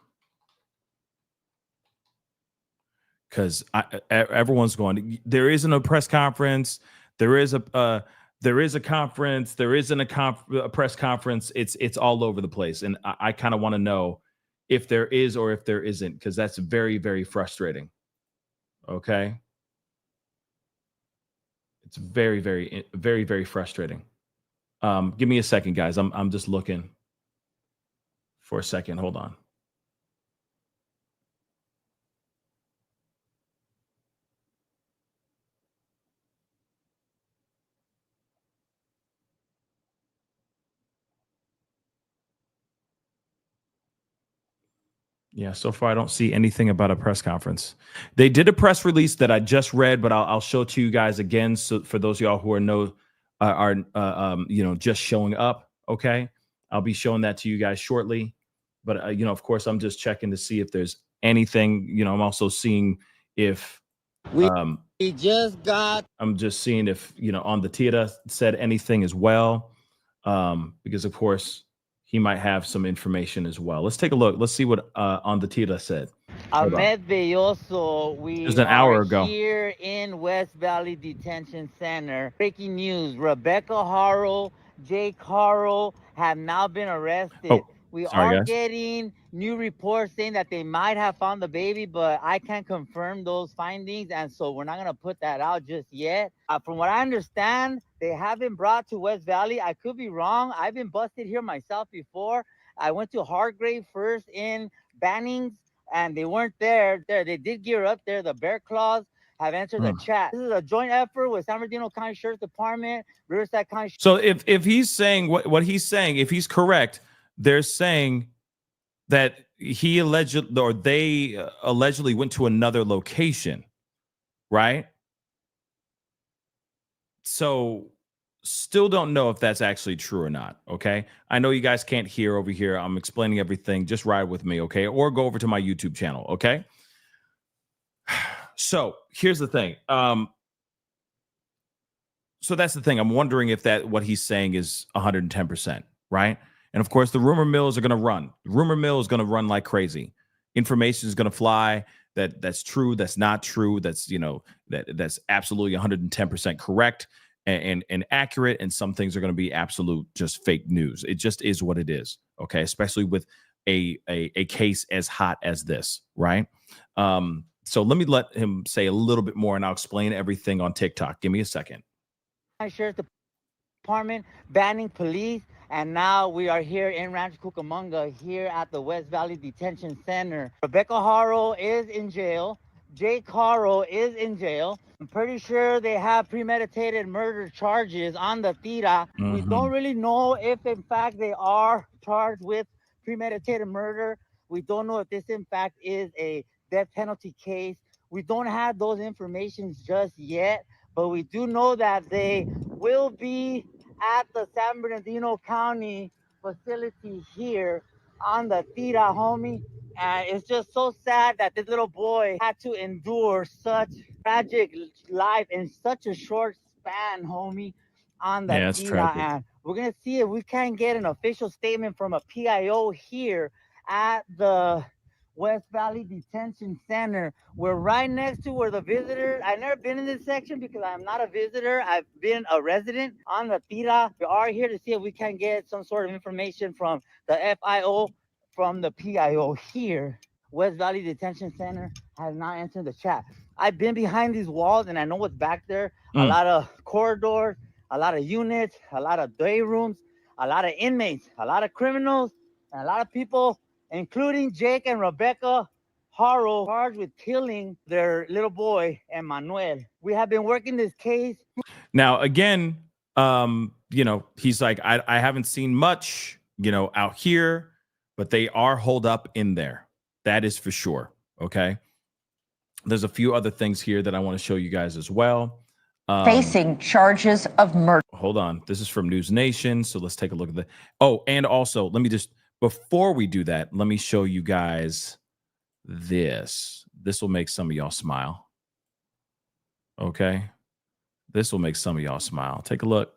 Because everyone's going, there isn't a press conference. There is a conference. There isn't a press conference. It's all over the place. And I kind of want to know if there is or if there isn't, because that's very, very frustrating. Okay. It's very, very, very, very frustrating. Give me a second, guys. I'm just looking for a second. Hold on. Yeah, so far I don't see anything about a press conference. They did a press release that I just read, but I'll show it to you guys again. So for those of y'all who are just showing up, okay, I'll be showing that to you guys shortly. But of course, I'm just checking to see if there's anything. I'm also seeing if I'm just seeing if on the Tita said anything as well, because of course. He might have some information as well. Let's take a look. Let's see what on the Tita said. Ahmed Belloso, we Just an hour ago. Here in West Valley Detention Center. Breaking news, Rebecca Haro, Jake Haro have now been arrested. We sorry, are guys. getting new reports saying that they might have found the baby, but I can't confirm those findings, and so we're not going to put that out just yet. From what I understand, they have been brought to West Valley. I could be wrong. I've been busted here myself before. I went to Hargrave first in Bannings, and they weren't there. They did gear up there. The Bear Claws have entered the chat. This is a joint effort with San Bernardino County Sheriff's Department, Riverside County. So if he's saying what he's saying, if he's correct, they're saying that they allegedly went to another location, right? So still don't know if that's actually true or not. Okay. I know you guys can't hear over here. I'm explaining everything. Just ride with me. Okay. Or go over to my YouTube channel. Okay. So here's the thing. So that's the thing. I'm wondering if what he's saying is 110%, right? And of course, the rumor mills are going to run. The rumor mill is going to run like crazy. Information is going to fly. That's true. That's not true. That's that's absolutely 110% correct and accurate. And some things are going to be absolute just fake news. It just is what it is. Okay, especially with a case as hot as this, right? So let me let him say a little bit more, and I'll explain everything on TikTok. Give me a second. Sheriff's Department, banning police, and now we are here in Rancho Cucamonga, here at the West Valley Detention Center. Rebecca Haro is in jail. Jake Haro is in jail. I'm pretty sure they have premeditated murder charges on the Tira. Mm-hmm. We don't really know if, in fact, they are charged with premeditated murder. We don't know if this, in fact, is a death penalty case. We don't have those informations just yet, but we do know that they will be at the San Bernardino County facility here on the Tira, homie. And it's just so sad that this little boy had to endure such tragic life in such a short span, homie, on the Tira. Tira. And we're going to see if we can get an official statement from a PIO here at the West Valley Detention Center. We're right next to where the visitors. I've never been in this section because I'm not a visitor. I've been a resident on the Tira. We are here to see if we can get some sort of information from the FIO, from the PIO here. West Valley Detention Center has not entered the chat. I've been behind these walls and I know what's back there. A lot of corridors, a lot of units, a lot of day rooms, a lot of inmates, a lot of criminals, and a lot of people, including Jake and Rebecca Haro, charged with killing their little boy, Emmanuel. We have been working this case. Now, again, he's like, I haven't seen much, out here, but they are holed up in there. That is for sure. Okay. There's a few other things here that I want to show you guys as well. Facing charges of murder. Hold on. This is from NewsNation. So let's take a look at the. Oh, and also let me just, before we do that, let me show you guys this. This will make some of y'all smile. Okay. This will make some of y'all smile. Take a look.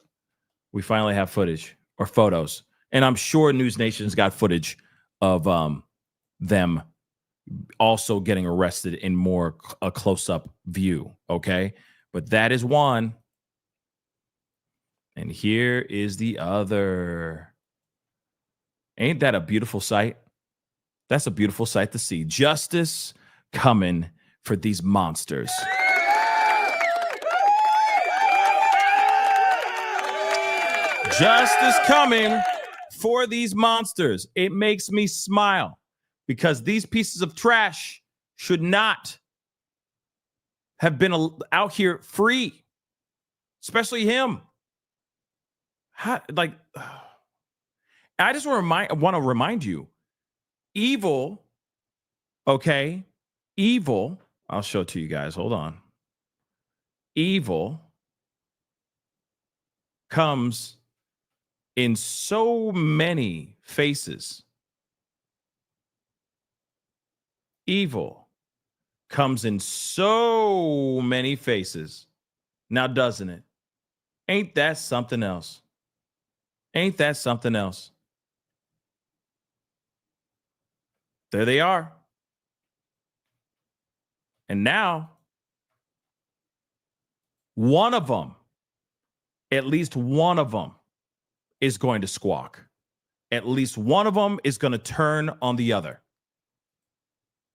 We finally have footage or photos. And I'm sure NewsNation's got footage of them also getting arrested in more a close-up view, okay? But that is one. And here is the other. Ain't that a beautiful sight? That's a beautiful sight to see. Justice coming for these monsters. Justice coming for these monsters. It makes me smile because these pieces of trash should not have been out here free, especially him. I just want to remind you, evil, okay? Evil, I'll show it to you guys. Hold on. Evil comes in so many faces. Evil comes in so many faces. Now, doesn't it? Ain't that something else? Ain't that something else? There they are. And now, one of them, at least one of them, is going to squawk. At least one of them is going to turn on the other.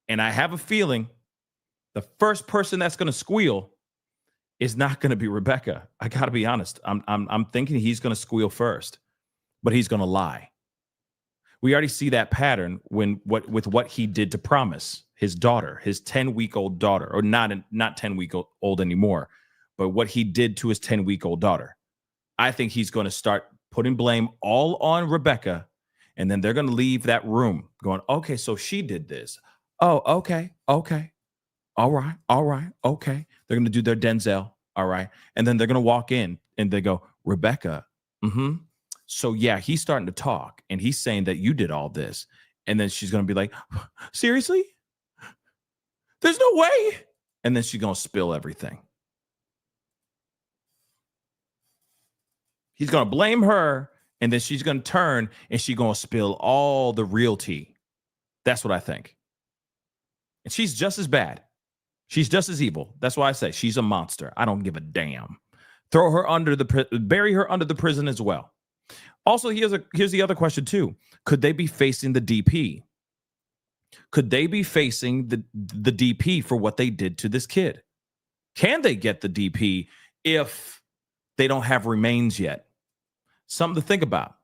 And I have a feeling the first person that's going to squeal is not going to be Rebecca. I got to be honest. I'm thinking he's going to squeal first, but he's going to lie. We already see that pattern with what he did to Promise, his daughter, his 10-week-old daughter, or not 10-week-old anymore, but what he did to his 10-week-old daughter. I think he's going to start putting blame all on Rebecca, and then they're going to leave that room going, okay, so she did this. Oh, okay. All right, okay. They're going to do their Denzel, all right? And then they're going to walk in, and they go, Rebecca, so yeah, he's starting to talk, and he's saying that you did all this. And then she's going to be like, seriously? There's no way. And then she's going to spill everything. He's going to blame her, and then she's going to turn, and she's going to spill all the real tea. That's what I think. And she's just as bad. She's just as evil. That's why I say she's a monster. I don't give a damn. Bury her under the prison as well. Also, here's the other question too. Could they be facing the DP? Could they be facing the DP for what they did to this kid? Can they get the DP if they don't have remains yet? Something to think about.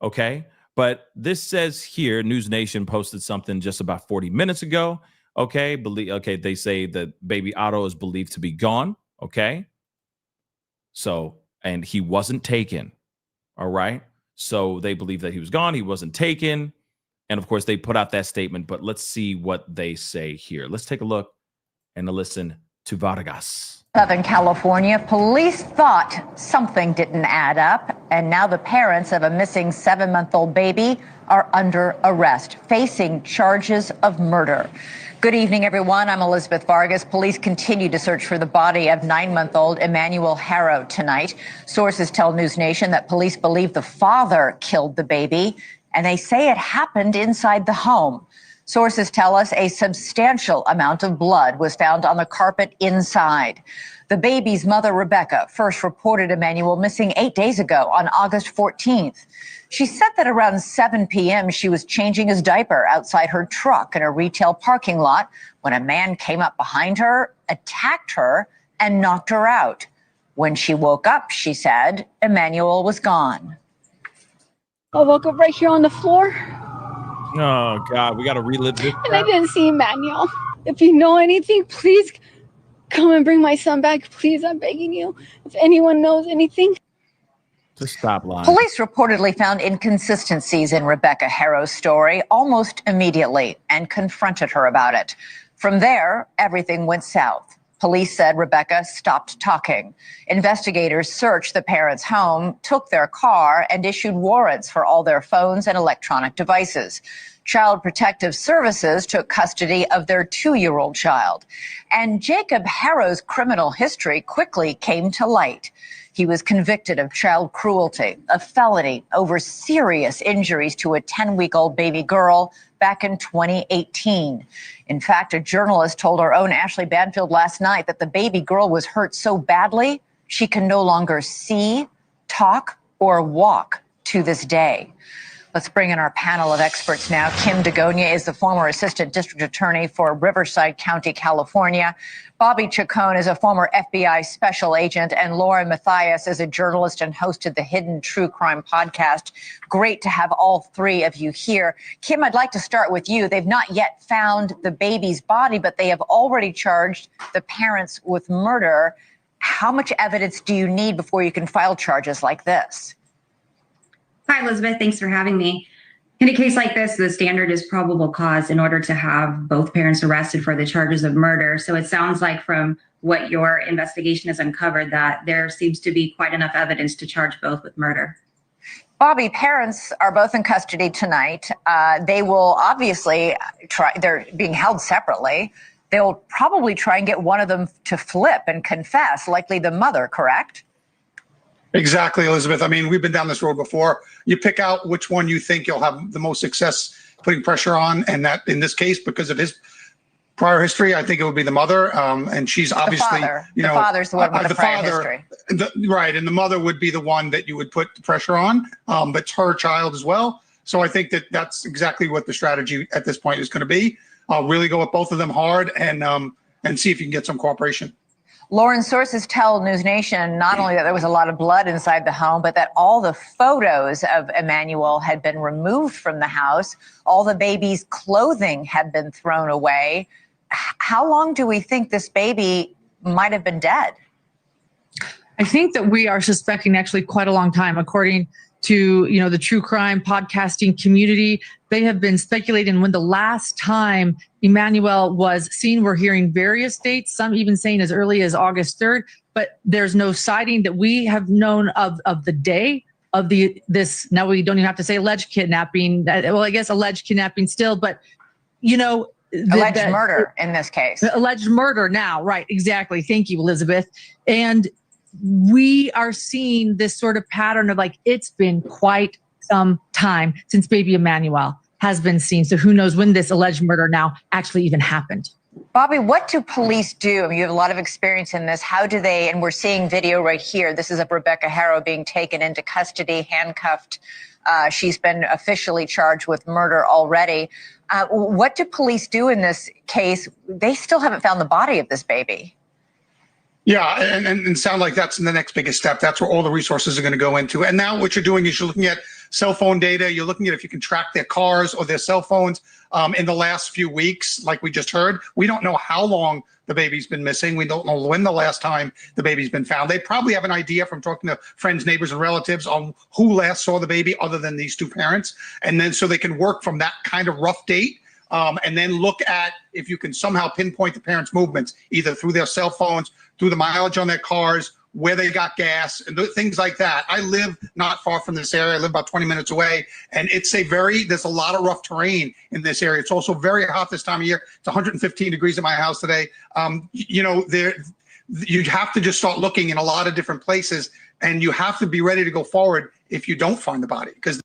Okay. But this says here, NewsNation posted something just about 40 minutes ago. Okay. They say that baby Otto is believed to be gone. Okay. So, and he wasn't taken. All right. So they believe that he was gone. He wasn't taken. And of course, they put out that statement. But let's see what they say here. Let's take a look and listen to Vargas. Southern California, police thought something didn't add up, and now the parents of a missing 7-month-old baby are under arrest, facing charges of murder. Good evening, everyone. I'm Elizabeth Vargas. Police continue to search for the body of 9-month-old Emmanuel Haro tonight. Sources tell NewsNation that police believe the father killed the baby, and they say it happened inside the home. Sources tell us a substantial amount of blood was found on the carpet inside. The baby's mother, Rebecca, first reported Emmanuel missing 8 days ago on August 14th. She said that around 7 p.m. she was changing his diaper outside her truck in a retail parking lot when a man came up behind her, attacked her, and knocked her out. When she woke up, she said, Emmanuel was gone. I woke up right here on the floor. Oh, God, we got to relive this. And I didn't see Emmanuel. If you know anything, please come and bring my son back. Please, I'm begging you. If anyone knows anything. Just stop lying. Police reportedly found inconsistencies in Rebecca Haro's story almost immediately and confronted her about it. From there, everything went south. Police said Rebecca stopped talking. Investigators searched the parents' home, took their car, and issued warrants for all their phones and electronic devices. Child Protective Services took custody of their 2-year-old child. And Jacob Haro's criminal history quickly came to light. He was convicted of child cruelty, a felony over serious injuries to a 10-week-old baby girl back in 2018. In fact, a journalist told our own Ashley Banfield last night that the baby girl was hurt so badly she can no longer see, talk, or walk to this day. Let's bring in our panel of experts now. Kim Degonia is the former assistant district attorney for Riverside County, California. Bobby Chacon is a former FBI special agent, and Laura Mathias is a journalist and hosted the Hidden True Crime podcast. Great to have all three of you here. Kim, I'd like to start with you. They've not yet found the baby's body, but they have already charged the parents with murder. How much evidence do you need before you can file charges like this? Hi, Elizabeth. Thanks for having me. In a case like this, the standard is probable cause in order to have both parents arrested for the charges of murder. So it sounds like from what your investigation has uncovered that there seems to be quite enough evidence to charge both with murder. Bobby, parents are both in custody tonight. They will obviously they're being held separately. They'll probably try and get one of them to flip and confess, likely the mother, correct? Exactly, Elizabeth. I mean, we've been down this road before. You pick out which one you think you'll have the most success putting pressure on, and that in this case, because of his prior history, I think it would be the mother, and she's obviously, the father's the one with the prior history. Right, and the mother would be the one that you would put the pressure on, but it's her child as well. So I think that that's exactly what the strategy at this point is going to be. Really go with both of them hard and see if you can get some cooperation. Lauren, sources tell NewsNation not only that there was a lot of blood inside the home, but that all the photos of Emmanuel had been removed from the house. All the baby's clothing had been thrown away. How long do we think this baby might have been dead? I think that we are suspecting actually quite a long time, according to, the true crime podcasting community. They have been speculating when the last time Emmanuel was seen. We're hearing various dates, some even saying as early as August 3rd, but there's no sighting that we have known of the day of this. Now we don't even have to say alleged kidnapping. Well, I guess alleged kidnapping still, but alleged murder in this case. Alleged murder now, right? Exactly. Thank you, Elizabeth. And we are seeing this sort of pattern of it's been quite some time since baby Emmanuel has been seen. So who knows when this alleged murder now actually even happened. Bobby, what do police do? I mean, you have a lot of experience in this. How do they, and we're seeing video right here. This is of Rebecca Haro being taken into custody, handcuffed. She's been officially charged with murder already. What do police do in this case? They still haven't found the body of this baby. Yeah, and sound like that's the next biggest step. That's where all the resources are going to go into. And now what you're doing is you're looking at cell phone data. You're looking at if you can track their cars or their cell phones in the last few weeks, like we just heard. We don't know how long the baby's been missing. We don't know when the last time the baby's been found. They probably have an idea from talking to friends, neighbors, and relatives on who last saw the baby other than these two parents. And then so they can work from that kind of rough date. And then look at if you can somehow pinpoint the parents' movements, either through their cell phones, through the mileage on their cars, where they got gas, and things like that. I live not far from this area. I live about 20 minutes away, and there's a lot of rough terrain in this area. It's also very hot this time of year. It's 115 degrees in my house today. You have to just start looking in a lot of different places, and you have to be ready to go forward if you don't find the body, because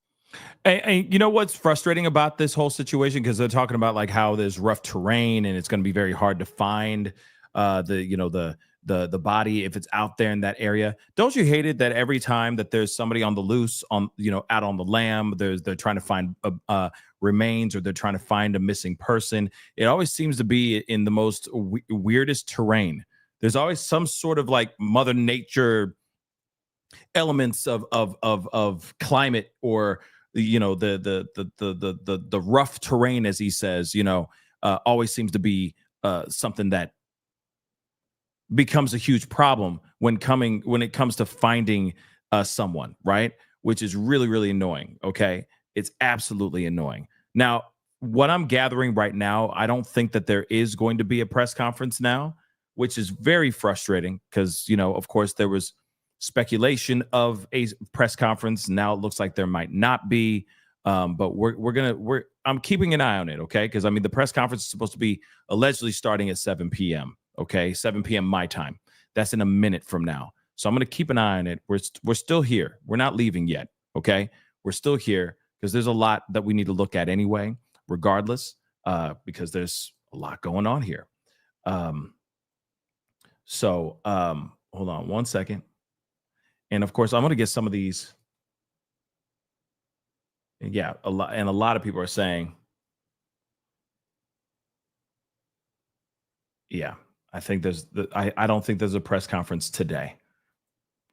And you know what's frustrating about this whole situation? Because they're talking about how there's rough terrain and it's going to be very hard to find the body if it's out there in that area. Don't you hate it that every time that there's somebody on the loose out on the lam, they're trying to find remains or they're trying to find a missing person? It always seems to be in the most weirdest terrain. There's always some sort of Mother Nature elements of climate or the rough terrain, as he says, always seems to be something that becomes a huge problem when it comes to finding someone, right? Which is really, really annoying. Okay. It's absolutely annoying. Now, what I'm gathering right now, I don't think that there is going to be a press conference now, which is very frustrating because, of course, there was speculation of a press conference. Now it looks like there might not be. But I'm keeping an eye on it, okay? Because I mean, the press conference is supposed to be allegedly starting at 7 p.m. Okay, 7 p.m. my time. That's in a minute from now. So I'm going to keep an eye on it. We're still here. We're not leaving yet. Okay, we're still here because there's a lot that we need to look at anyway, regardless, because there's a lot going on here. So hold on one second. And of course, I'm going to get some of these. Yeah, a lot of people are saying, yeah, I think I don't think there's a press conference today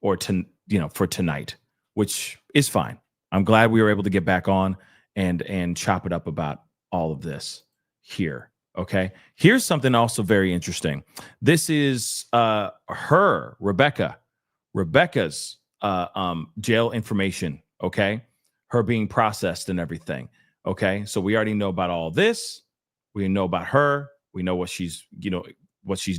or for tonight, which is fine. I'm glad we were able to get back on and chop it up about all of this here. Okay. Here's something also very interesting. This is Rebecca's jail information. Okay. Her being processed and everything. Okay. So we already know about all this. We know about her. We know what she's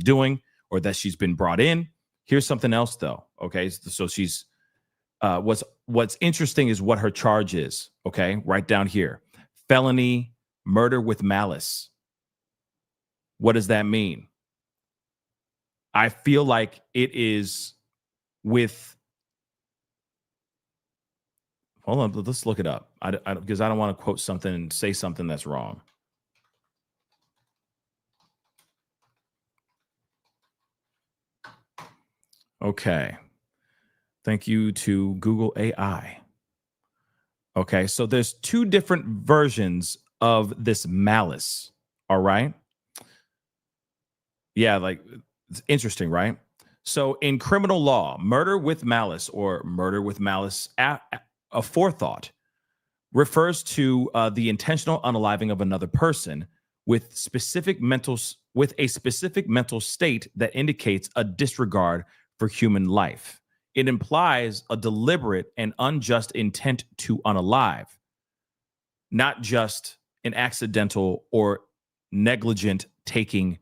doing or that she's been brought in. Here's something else though. Okay. So she's, what's interesting is what her charge is. Okay. Right down here. Felony murder with malice. What does that mean? I feel like it is with, hold on, let's look it up. Because I don't want to quote something and say something that's wrong. Okay. Thank you to Google AI. Okay, so there's two different versions of this malice. All right. Yeah, like it's interesting, right? So in criminal law, murder with malice or murder with malice aforethought refers to the intentional unaliving of another person with a specific mental state that indicates a disregard for human life. It implies a deliberate and unjust intent to unalive, not just an accidental or negligent taking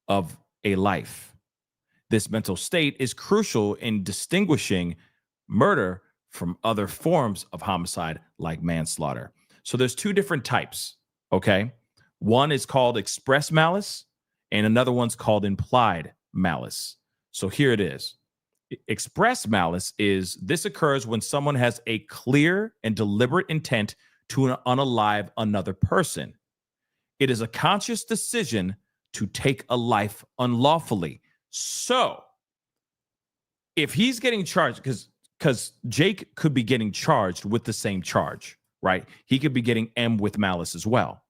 of a life. This mental state is crucial in distinguishing murder from other forms of homicide like manslaughter. So there's two different types, okay? One is called express malice and another one's called implied malice. So here it is. Express malice is this occurs when someone has a clear and deliberate intent to unalive another person. It is a conscious decision to take a life unlawfully. So if he's getting charged, because Jake could be getting charged with the same charge, right? He could be getting M with malice as well.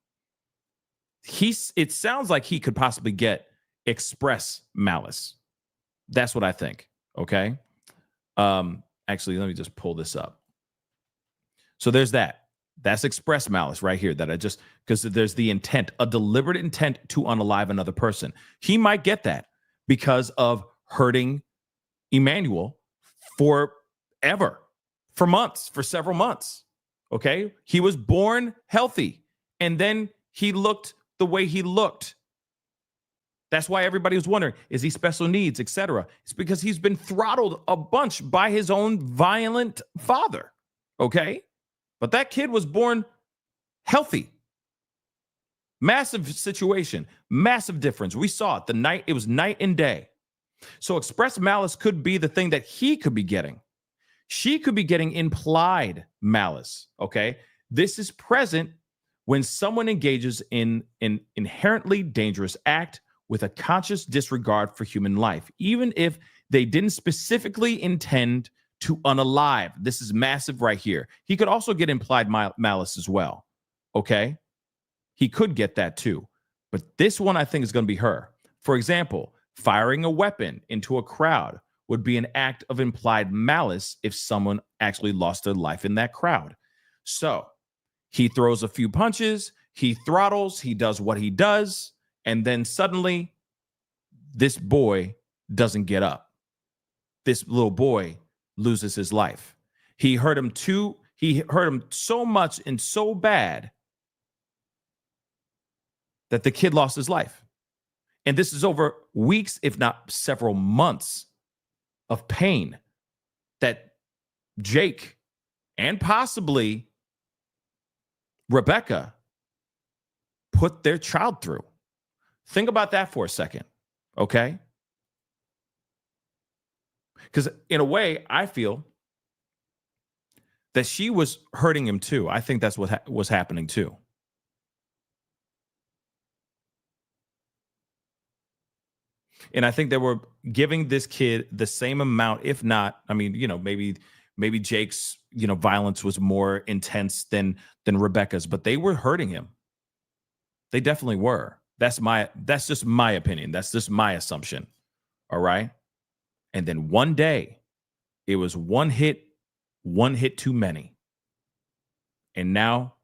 It sounds like he could possibly get express malice. That's what I think. Okay. Actually, let me just pull this up. So there's that. That's express malice right here because there's the intent, a deliberate intent to unalive another person. He might get that because of hurting Emmanuel for months, for several months. Okay. He was born healthy and then he looked the way he looked. That's why everybody was wondering, is he special needs, etc.? It's because he's been throttled a bunch by his own violent father. Okay. But that kid was born healthy. Massive situation, massive difference. We saw it. It was night and day. So express malice could be the thing that he could be getting. She could be getting implied malice. Okay. This is present when someone engages in an inherently dangerous act with a conscious disregard for human life, even if they didn't specifically intend to unalive. This is massive right here. He could also get implied malice as well. Okay. He could get that too. But this one I think is going to be her. For example, firing a weapon into a crowd would be an act of implied malice if someone actually lost their life in that crowd. So he throws a few punches, he throttles, he does what he does, and then suddenly this boy doesn't get up. This little boy loses his life. He hurt him so much and so bad that the kid lost his life. And this is over weeks, if not several months of pain that Jake and possibly Rebecca put their child through. Think about that for a second, okay? Because in a way, I feel that she was hurting him too. I think that's what was happening too. And I think they were giving this kid the same amount, if not, I mean, maybe Jake's, violence was more intense than Rebecca's, but they were hurting him. They definitely were. That's just my opinion. That's just my assumption. All right. And then one day it was one hit too many. And now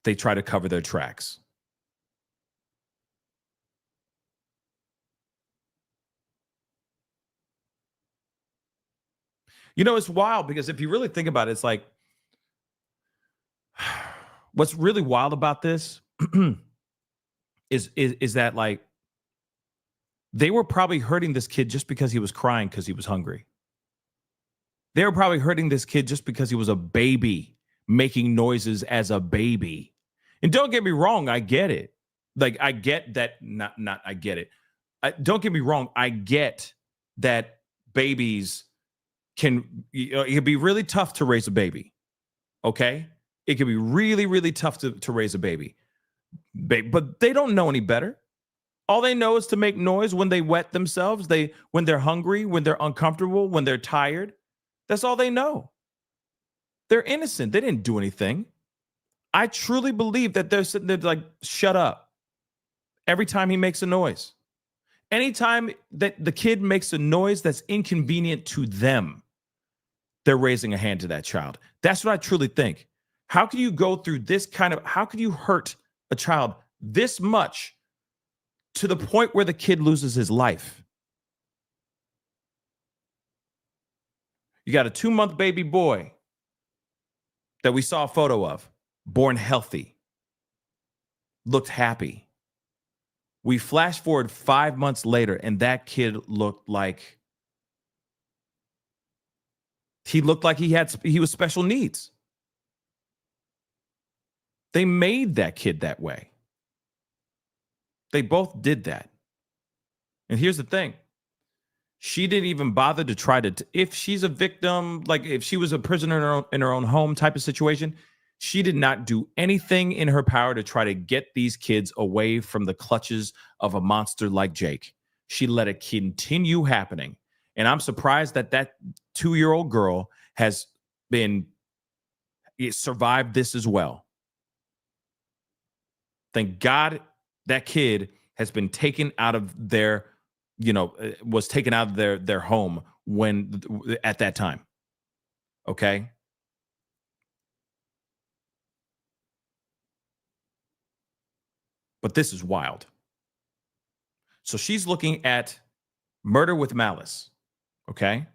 they try to cover their tracks. It's wild because if you really think about it, it's like, what's really wild about this is that, like, they were probably hurting this kid just because he was crying because he was hungry. They were probably hurting this kid just because he was a baby making noises as a baby. And don't get me wrong, I get it. Like, I get that. I get it. Don't get me wrong. I get that babies it can be really tough to raise a baby. Okay. It can be really, really tough to raise a baby. But they don't know any better. All they know is to make noise when they wet themselves, when they're hungry, when they're uncomfortable, when they're tired. That's all they know. They're innocent. They didn't do anything. I truly believe that they're sitting there like, shut up. Every time he makes a noise. Anytime that the kid makes a noise that's inconvenient to them, they're raising a hand to that child. That's what I truly think. How can you go through how can you hurt a child this much to the point where the kid loses his life? You got a 2-month baby boy that we saw a photo of, born healthy, looked happy. We flash forward 5 months later, and that kid looked like he was special needs. They made that kid that way. They both did that. And here's the thing. She didn't even bother to try to, if she's a victim, like if she was a prisoner in her own home type of situation, she did not do anything in her power to try to get these kids away from the clutches of a monster like Jake. She let it continue happening. And I'm surprised that 2-year-old girl has survived this as well. Thank God that kid has been taken out of their, was taken out of their home at that time. Okay. But this is wild. So she's looking at murder with malice. Okay.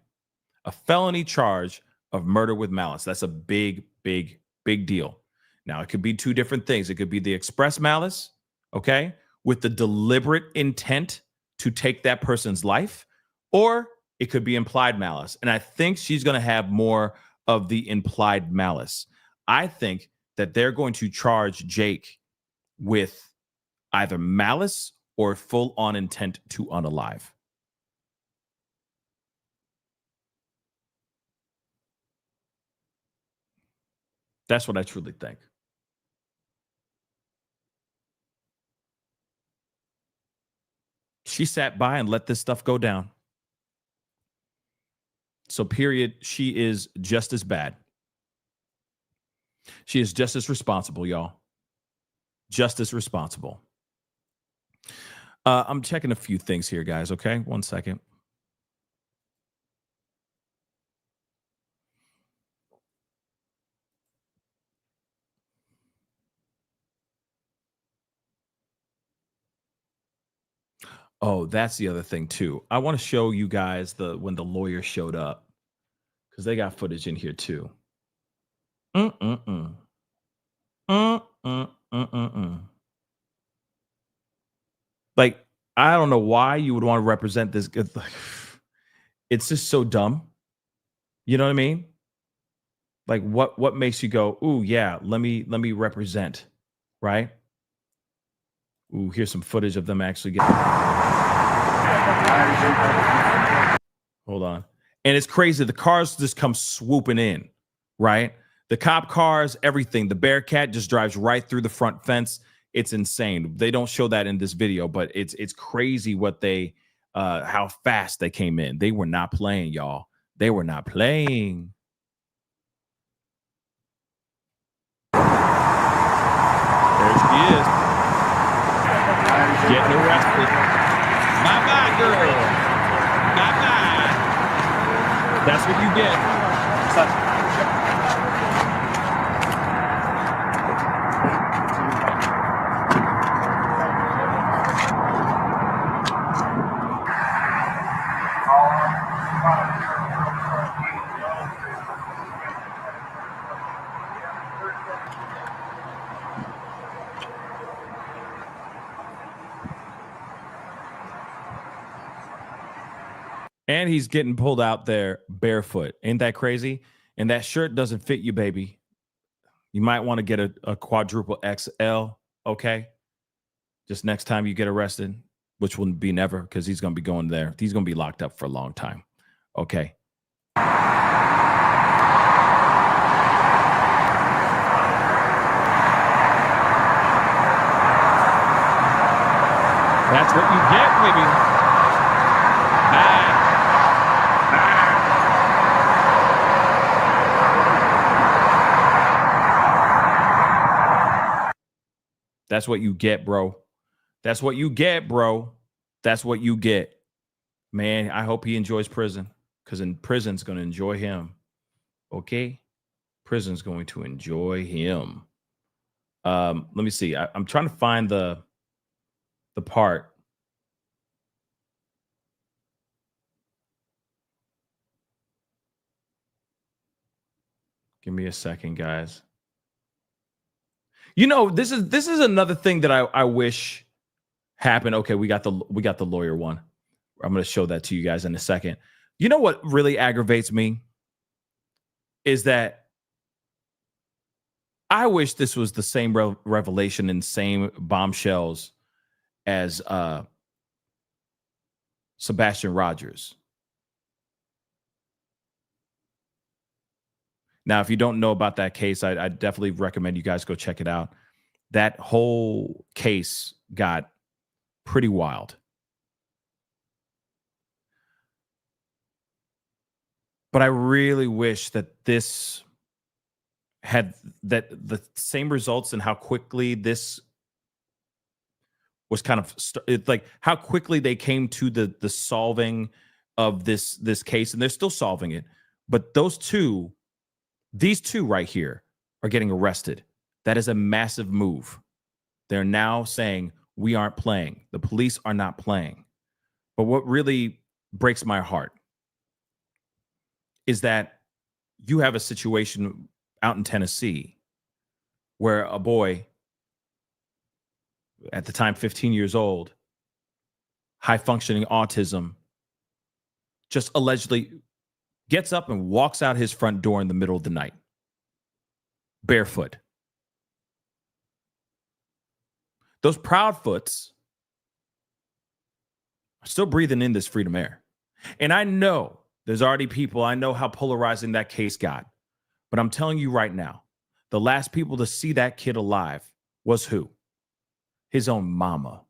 A felony charge of murder with malice. That's a big, big, big deal. Now, it could be two different things. It could be the express malice, okay, with the deliberate intent to take that person's life, or it could be implied malice. And I think she's going to have more of the implied malice. I think that they're going to charge Jake with either malice or full-on intent to unalive. That's what I truly think. She sat by and let this stuff go down. So, period, she is just as bad. She is just as responsible, y'all. Just as responsible. I'm checking a few things here, guys, okay? 1 second. Oh, that's the other thing too. I want to show you guys when the lawyer showed up, because they got footage in here too. Like, I don't know why you would want to represent this. It's just so dumb. You know what I mean? Like what makes you go, ooh, yeah, let me represent, right? Ooh, here's some footage of them actually getting. Hold on. And it's crazy. The cars just come swooping in, right? The cop cars, everything. The Bearcat just drives right through the front fence. It's insane. They don't show that in this video, but it's crazy what they how fast they came in. They were not playing, y'all. They were not playing. There she is. Getting arrested. Bye-bye, girl. Bye-bye. That's what you get. And he's getting pulled out there barefoot. Ain't that crazy? And that shirt doesn't fit you, baby. You might want to get a quadruple XL, okay? Just next time you get arrested, which will be never, because he's going to be going there. He's going to be locked up for a long time, okay? That's what you get, baby. That's what you get, bro. That's what you get, bro. That's what you get. Man, I hope he enjoys prison, because in prison's going to enjoy him. Okay? Prison's going to enjoy him. Let me see. I'm trying to find the part. Give me a second, guys. You know, this is another thing that I wish happened. Okay, we got the lawyer one. I'm going to show that to you guys in a second. You know what really aggravates me is that I wish this was the same revelation and same bombshells as Sebastian Rogers. Now, if you don't know about that case, I definitely recommend you guys go check it out. That whole case got pretty wild. But I really wish that this had the same results and how quickly this was kind of like how quickly they came to the solving of this case, and they're still solving it. But these two right here are getting arrested. That is a massive move. They're now saying we aren't playing. The police are not playing. But what really breaks my heart is that you have a situation out in Tennessee where a boy, at the time 15 years old, high functioning autism, just allegedly gets up and walks out his front door in the middle of the night, barefoot. Those Proudfoots are still breathing in this freedom air. And I know there's already people, I know how polarizing that case got. But I'm telling you right now, the last people to see that kid alive was who? His own mama.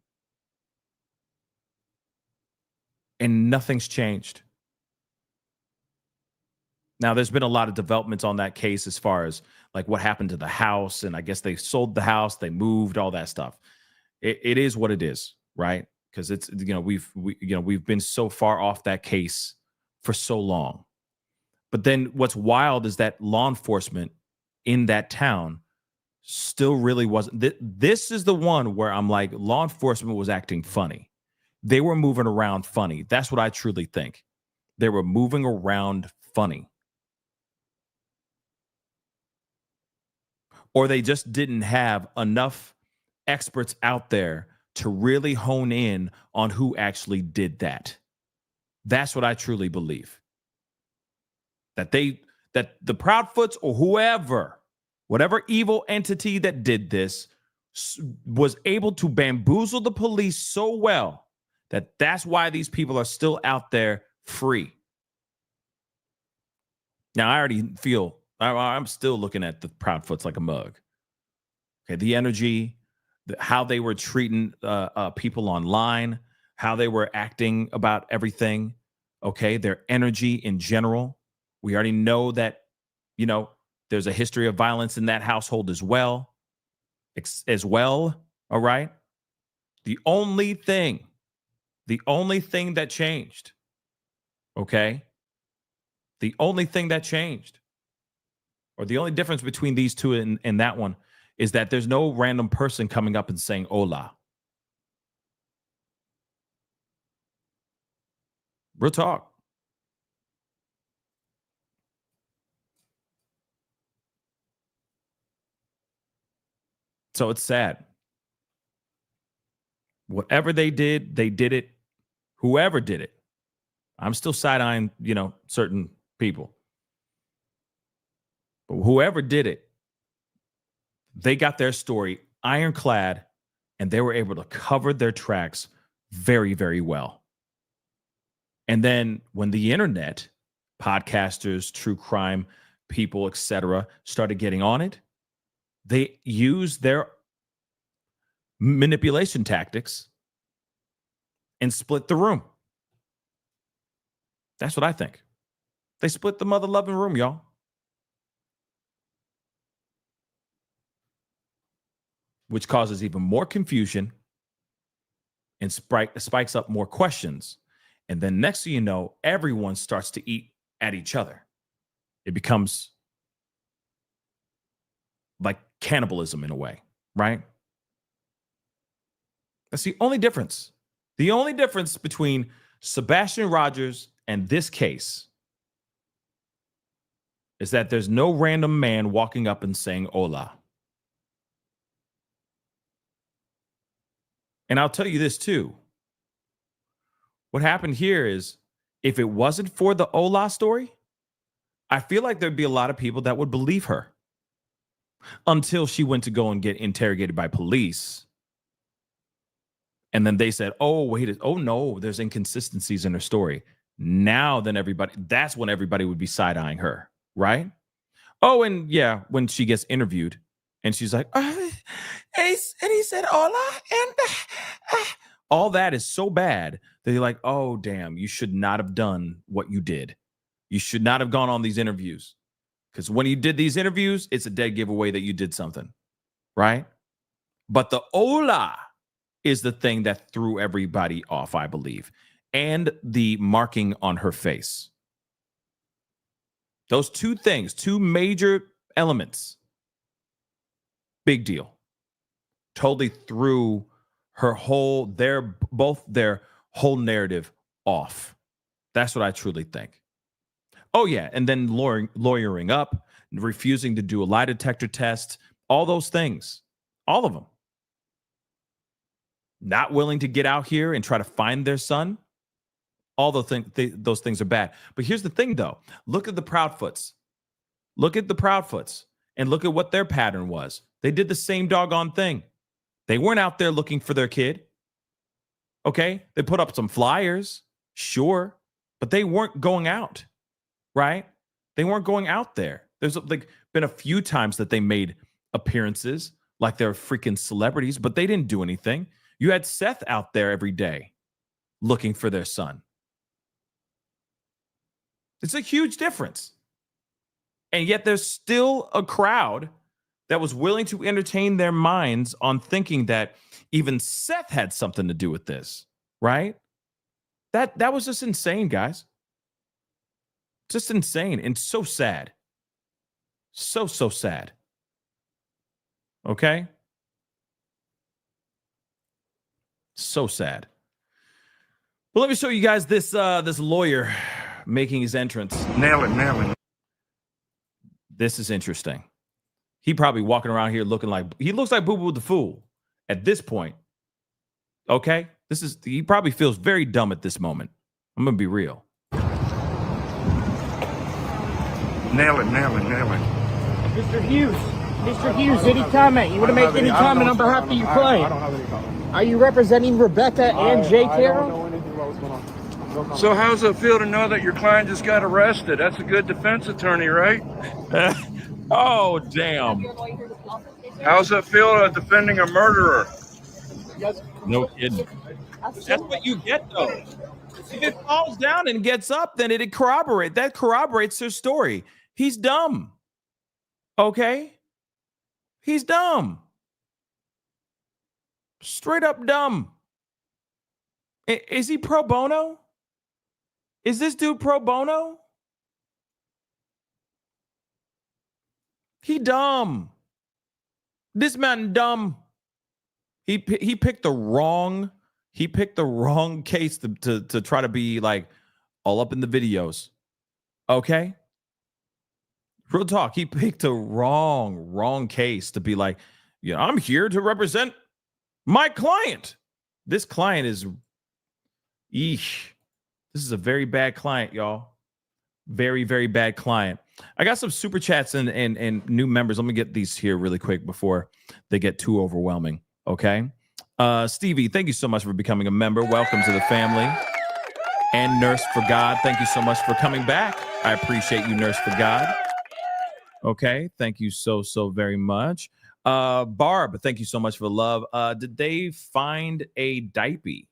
And nothing's changed. Now, there's been a lot of developments on that case as far as like what happened to the house. And I guess they sold the house, they moved, all that stuff. It is what it is, right? Because it's, we've been so far off that case for so long. But then what's wild is that law enforcement in that town still really wasn't. This is the one where I'm like, law enforcement was acting funny. They were moving around funny. That's what I truly think. They were moving around funny. Or they just didn't have enough experts out there to really hone in on who actually did that. That's what I truly believe. That that the Proudfoots or whoever, whatever evil entity that did this, was able to bamboozle the police so well that that's why these people are still out there free. Now, I already feel I'm still looking at the Proudfoots like a mug. Okay, the energy, how they were treating people online, how they were acting about everything. Okay, their energy in general. We already know that, there's a history of violence in that household as well. All right. The only thing that changed, okay? The only thing that changed, or the only difference between these two and that one, is that there's no random person coming up and saying hola. Real talk. So it's sad. Whatever they did it. Whoever did it. I'm still side-eyeing, certain people. But whoever did it, they got their story ironclad, and they were able to cover their tracks very, very well. And then when the internet, podcasters, true crime people, etc., started getting on it, they used their manipulation tactics and split the room. That's what I think. They split the mother-loving room, y'all. Which causes even more confusion and spikes up more questions. And then next thing you know, everyone starts to eat at each other. It becomes like cannibalism in a way, right? That's the only difference. The only difference between Sebastian Rogers and this case is that there's no random man walking up and saying hola. And I'll tell you this too. What happened here is, if it wasn't for the hola story, I feel like there'd be a lot of people that would believe her until she went to go and get interrogated by police. And then they said, oh no, there's inconsistencies in her story. Now then that's when everybody would be side-eyeing her, right? Oh, and yeah, when she gets interviewed and she's like, and he said hola, and all that is so bad that you're like, oh, damn, you should not have done what you did. You should not have gone on these interviews. Because when you did these interviews, it's a dead giveaway that you did something, right? But the hola is the thing that threw everybody off, I believe. And the marking on her face. Those two things, two major elements. Big deal. Totally threw both their whole narrative off. That's what I truly think. Oh, yeah. And then lawyering up, refusing to do a lie detector test, all those things, all of them. Not willing to get out here and try to find their son. All those things are bad. But here's the thing, though. Look at the Proudfoots. Look at the Proudfoots and look at what their pattern was. They did the same doggone thing. They weren't out there looking for their kid. Okay? They put up some flyers, sure, but they weren't going out, right? They weren't going out there. There's been a few times that they made appearances like they're freaking celebrities, but they didn't do anything. You had Seth out there every day looking for their son. It's a huge difference. And yet there's still a crowd that was willing to entertain their minds on thinking that even Seth had something to do with this, right? That was just insane, guys. Just insane and so sad. So sad. Okay? So sad. Well, let me show you guys this lawyer making his entrance. Nail it. This is interesting. He probably walking around here looks like Boo Boo the Fool at this point. Okay? He probably feels very dumb at this moment. I'm going to be real. Nail it, nail it, nail it. Mr. Hughes, any comment? You want to make any comment on behalf of your client? I don't have any comment. Are you representing Rebecca and Jake I here? don't know anything about what's going on. No comment. So how's it feel to know that your client just got arrested? That's a good defense attorney, right? Oh, damn. How's it feel defending a murderer? No kidding. That's what you get, though. If it falls down and gets up, then it corroborates. That corroborates her story. He's dumb. Okay? He's dumb. Straight up dumb. Is he pro bono? Is this dude pro bono? He dumb. This man dumb. He picked the wrong case to try to be like all up in the videos. Okay? Real talk. He picked a wrong case to be like, yeah, I'm here to represent my client. This client is This is a very bad client, y'all. Very, very bad client. I got some super chats and new members. Let me get these here really quick before they get too overwhelming. Okay. Stevie, thank you so much for becoming a member. Welcome to the family. And Nurse for God, thank you so much for coming back. I appreciate you, Nurse for God. Okay. Thank you so very much. Barb, thank you so much for the love. Did they find a diaper?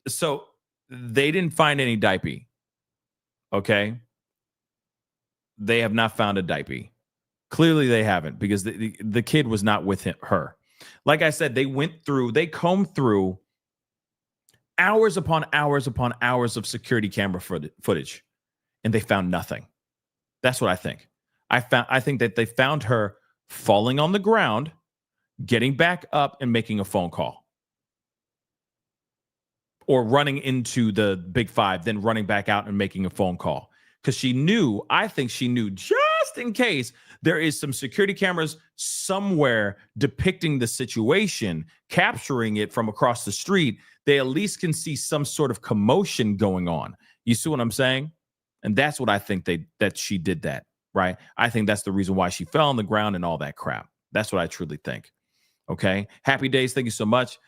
So they didn't find any diaper. Okay. They have not found a diaper. Clearly they haven't, because the kid was not with her. Like I said, they combed through hours upon hours upon hours of security camera footage, and they found nothing. That's what I think. I think that they found her falling on the ground, getting back up and making a phone call. Or running into the Big Five, then running back out and making a phone call. Because I think she knew, just in case there is some security cameras somewhere depicting the situation, capturing it from across the street, they at least can see some sort of commotion going on. You see what I'm saying? And that's what I think that she did that, right? I think that's the reason why she fell on the ground and all that crap. That's what I truly think. Okay. Happy Days, thank you so much.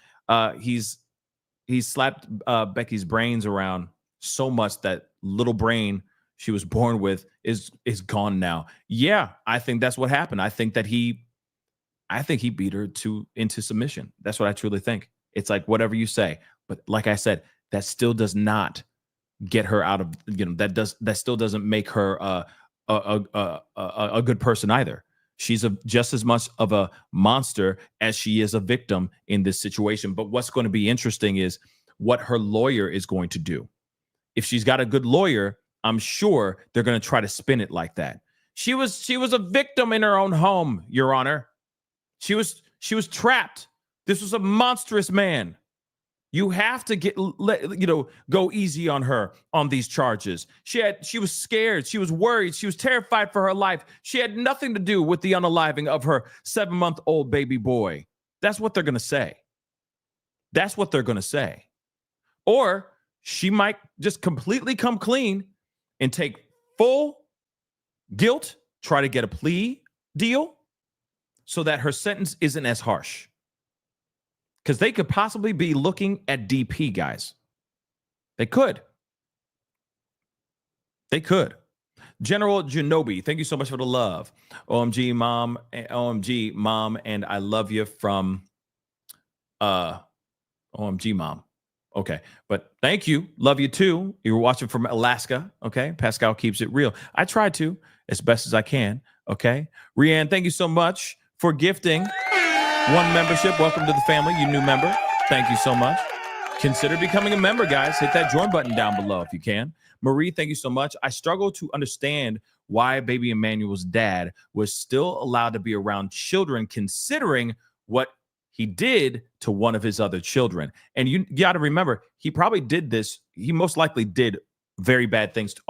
He slapped Becky's brains around so much that little brain she was born with is gone now. Yeah, I think that's what happened. I think he beat her into submission. That's what I truly think. It's like whatever you say, but like I said, that still does not get her out of, that still doesn't make her a good person either. She's just as much of a monster as she is a victim in this situation. But what's going to be interesting is what her lawyer is going to do. If she's got a good lawyer, I'm sure they're going to try to spin it like that. She was a victim in her own home, Your Honor. She was trapped. This was a monstrous man. You have to go easy on her on these charges. She was scared. She was worried. She was terrified for her life. She had nothing to do with the unaliving of her 7-month-old baby boy. That's what they're going to say. That's what they're going to say. Or she might just completely come clean and take full guilt, try to get a plea deal so that her sentence isn't as harsh. Because they could possibly be looking at DP, guys. They could. General Genobi, thank you so much for the love. OMG, mom, and I love you from OMG, mom. Okay, but thank you. Love you too. You were watching from Alaska. Okay, Pascal keeps it real. I try to as best as I can. Okay, Rianne, thank you so much for gifting one membership. Welcome to the family, you new member. Thank you so much. Consider becoming a member, guys. Hit that join button down below if you can. Marie, thank you so much. I struggle to understand why baby Emmanuel's dad was still allowed to be around children, considering what he did to one of his other children. And you got to remember, he probably did this. He most likely did very bad things to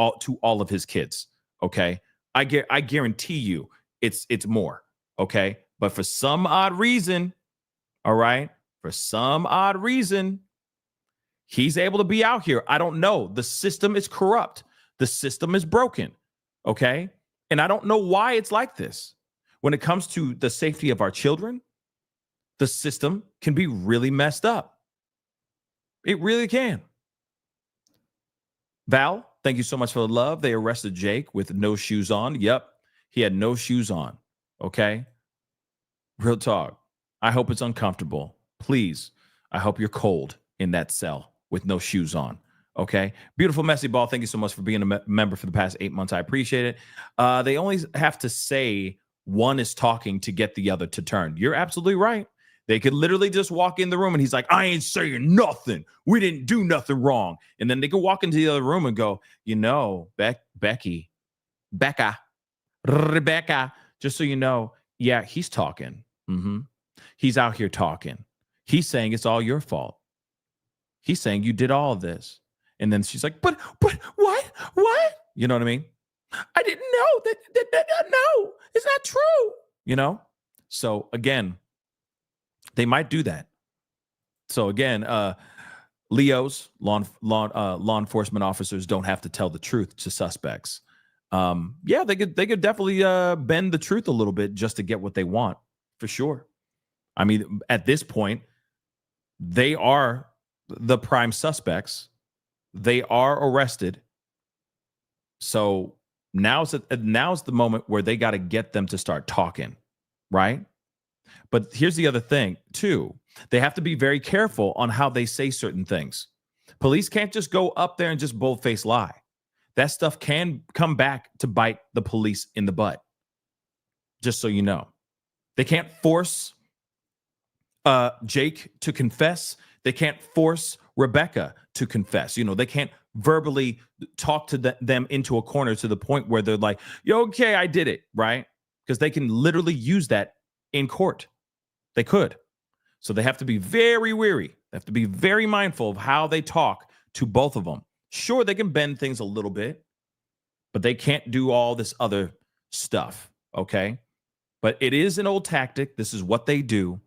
all of his kids. Okay. I guarantee you it's more. Okay. But for some odd reason, all right, he's able to be out here. I don't know. The system is corrupt. The system is broken. Okay. And I don't know why it's like this. When it comes to the safety of our children, the system can be really messed up. It really can. Val, thank you so much for the love. They arrested Jake with no shoes on. Yep. He had no shoes on. Okay. Real talk. I hope it's uncomfortable. Please. I hope you're cold in that cell with no shoes on. Okay. Beautiful Messy Ball. Thank you so much for being a member for the past 8 months. I appreciate it. They only have to say one is talking to get the other to turn. You're absolutely right. They could literally just walk in the room and he's like, I ain't saying nothing. We didn't do nothing wrong. And then they could walk into the other room and go, you know, Rebecca, just so you know, yeah, he's talking. He's out here talking. He's saying it's all your fault. He's saying you did all of this. And then she's like, but what? You know what I mean? I didn't know that no, it's not true. You know? So again, they might do that. So again, Leos, law enforcement officers don't have to tell the truth to suspects. Yeah, they could definitely bend the truth a little bit just to get what they want, for sure. I mean, at this point, they are the prime suspects. They are arrested. So now's the moment where they got to get them to start talking, right? But here's the other thing, too. They have to be very careful on how they say certain things. Police can't just go up there and just bold-faced lie. That stuff can come back to bite the police in the butt, just so you know. They can't force Jake to confess. They can't force Rebecca to confess. You know, they can't verbally talk to them into a corner to the point where they're like, okay, I did it, right? Because they can literally use that in court. They could. So they have to be very wary. They have to be very mindful of how they talk to both of them. Sure, they can bend things a little bit, but they can't do all this other stuff, okay? But it is an old tactic. This is what they do.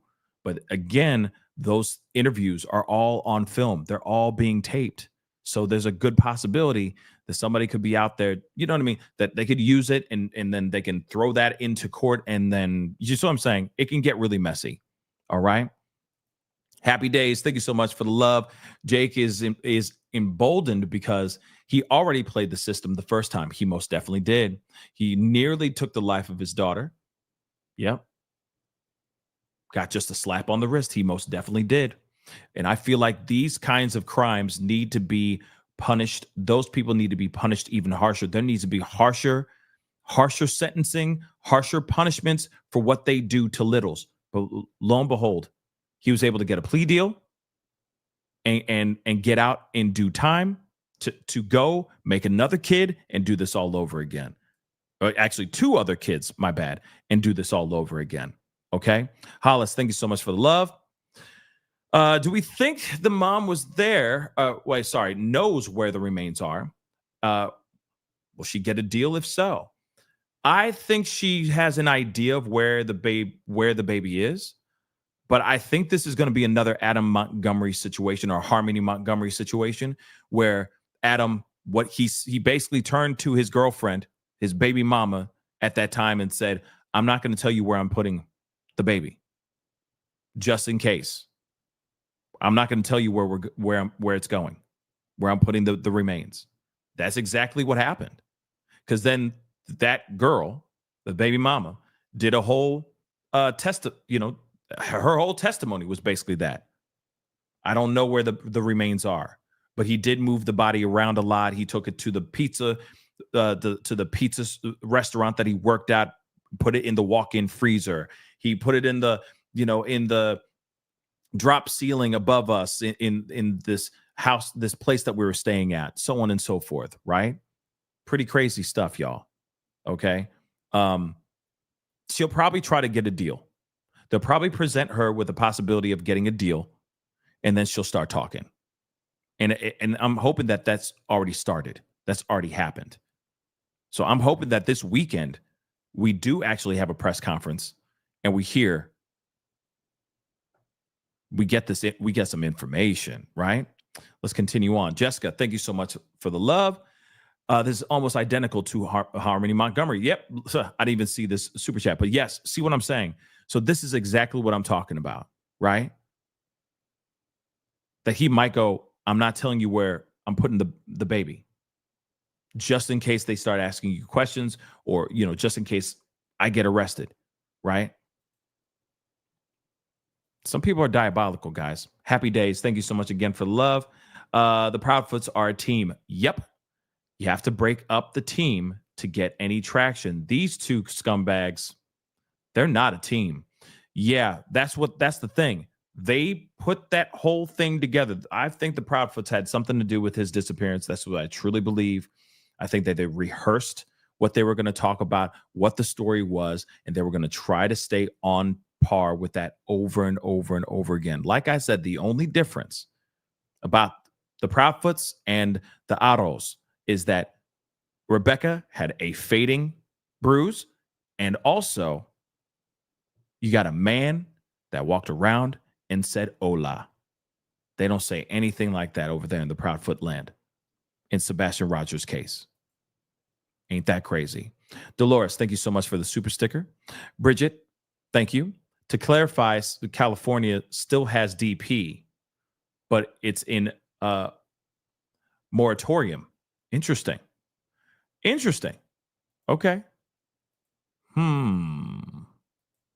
But again, those interviews are all on film. They're all being taped. So there's a good possibility that somebody could be out there, you know what I mean, that they could use it and then they can throw that into court. And then, you see what I'm saying? It can get really messy. All right? Happy days. Thank you so much for the love. Jake is emboldened because he already played the system the first time. He most definitely did. He nearly took the life of his daughter. Yep. Got just a slap on the wrist. He most definitely did. And I feel like these kinds of crimes need to be punished. Those people need to be punished even harsher. There needs to be harsher sentencing, harsher punishments for what they do to littles. But lo and behold, he was able to get a plea deal and get out in due time to go make another kid and do this all over again. Actually, 2 other kids, my bad, and do this all over again. Okay? Hollis, thank you so much for the love. Do we think the mom was there? Knows where the remains are. Will she get a deal if so? I think she has an idea of where the baby is. But I think this is going to be another Adam Montgomery situation or Harmony Montgomery situation where Adam, he basically turned to his girlfriend, his baby mama at that time and said, I'm not going to tell you where I'm putting the baby, just in case. I'm not going to tell you where it's going, where I'm putting the remains. That's exactly what happened. Because then that girl, the baby mama, did a whole her whole testimony was basically that. I don't know where the remains are, but he did move the body around a lot. He took it to the pizza restaurant that he worked at, put it in the walk-in freezer. He put it in the drop ceiling above us in this house, this place that we were staying at, so on and so forth, right? Pretty crazy stuff, y'all. Okay. She'll probably try to get a deal. They'll probably present her with the possibility of getting a deal, and then she'll start talking. And I'm hoping that that's already started. That's already happened. So I'm hoping that this weekend we do actually have a press conference and we get some information, right? Let's continue on. Jessica, thank you so much for the love. This is almost identical to Harmony Montgomery. Yep. I didn't even see this super chat, but yes, see what I'm saying? So this is exactly what I'm talking about, right? That he might go, I'm not telling you where I'm putting the baby, just in case they start asking you questions, or, just in case I get arrested, right? Some people are diabolical, guys. Happy days. Thank you so much again for the love. The Proudfoots are a team. Yep. You have to break up the team to get any traction. These two scumbags, they're not a team. Yeah, that's the thing. They put that whole thing together. I think the Proudfoots had something to do with his disappearance. That's what I truly believe. I think that they rehearsed what they were going to talk about, what the story was, and they were going to try to stay on par with that over and over and over again. Like I said, the only difference about the Proudfoots and the Haros is that Rebecca had a fading bruise, and also you got a man that walked around and said hola. They don't say anything like that over there in the Proudfoot land in Sebastian Rogers' case. Ain't that crazy? Dolores, thank you so much for the super sticker. Bridget, thank you. To clarify, California still has DP, but it's in moratorium. Interesting. Okay.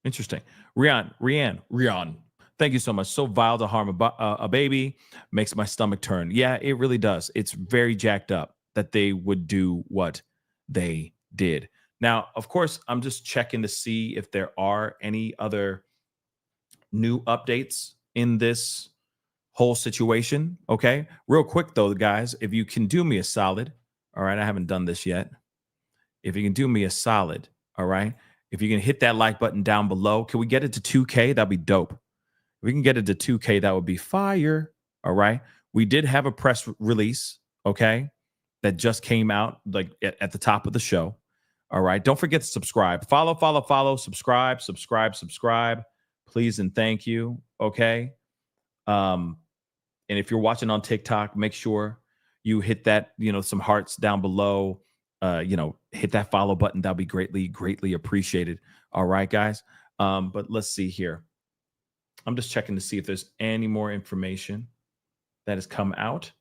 Interesting. Rian. Thank you so much. So vile to harm a baby makes my stomach turn. Yeah, it really does. It's very jacked up that they would do what they did. Now, of course, I'm just checking to see if there are any other new updates in this whole situation. Okay. Real quick, though, guys, if you can do me a solid. All right. I haven't done this yet. If you can do me a solid. All right. If you can hit that like button down below, can we get it to 2K? That'd be dope. If we can get it to 2K, that would be fire. All right. We did have a press release. Okay. That just came out like at the top of the show. All right. Don't forget to subscribe. Follow, subscribe. Please and thank you. Okay. And if you're watching on TikTok, make sure you hit that, some hearts down below. Hit that follow button. That'll be greatly appreciated. All right, guys. But let's see here. I'm just checking to see if there's any more information that has come out.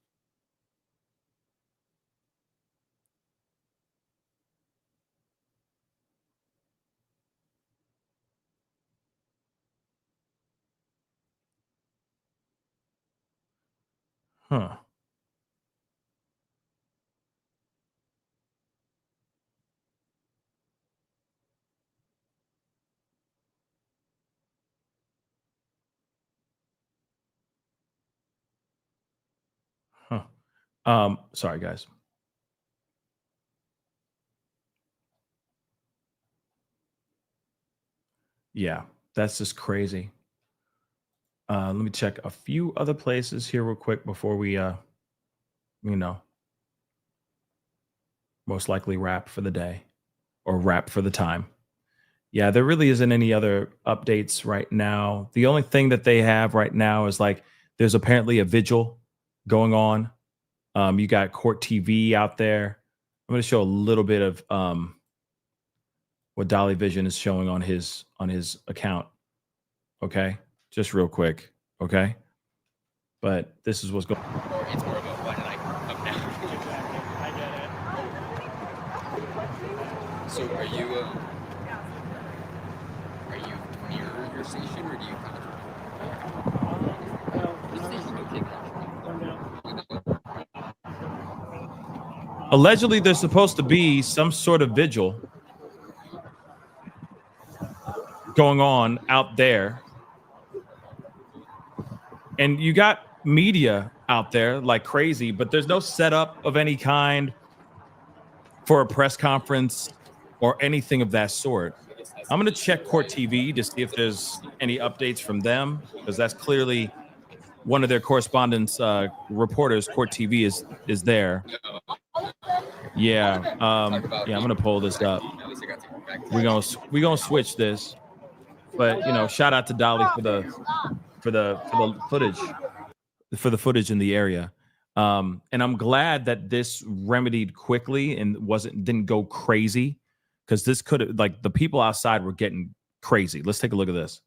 Huh. Sorry, guys. Yeah, that's just crazy. Let me check a few other places here real quick before we, most likely wrap for the day or wrap for the time. Yeah, there really isn't any other updates right now. The only thing that they have right now is like there's apparently a vigil going on. You got Court TV out there. I'm going to show a little bit of what Dolly Vision is showing on his account. Okay, just real quick. Okay, but this is what's going. It's more of a why did I come down? I get it. So are you near your station, or do you kind of? Allegedly, there's supposed to be some sort of vigil going on out there. And you got media out there like crazy, but there's no setup of any kind for a press conference or anything of that sort. I'm going to check Court TV to see if there's any updates from them, because that's clearly one of their correspondents, reporters. Court TV is there. Yeah. I'm going to pull this up. We're going to switch this. But, shout out to Dolly for the footage in the area. And I'm glad that this remedied quickly and didn't go crazy, because this could have, like, the people outside were getting crazy. Let's take a look at this.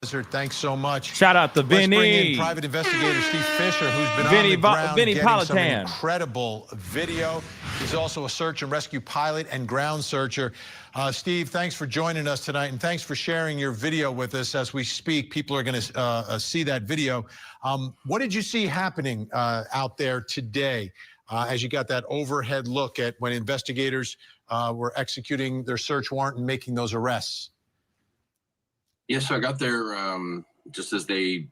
Thanks so much. Shout out to Let's Vinny. bring in private investigator Steve Fisher, who's been on the ground getting some incredible video. He's also a search and rescue pilot and ground searcher. Steve, thanks for joining us tonight, and thanks for sharing your video with us as we speak. People are going to see that video. What did you see happening out there today as you got that overhead look at when investigators were executing their search warrant and making those arrests? Yeah, so I got there just as it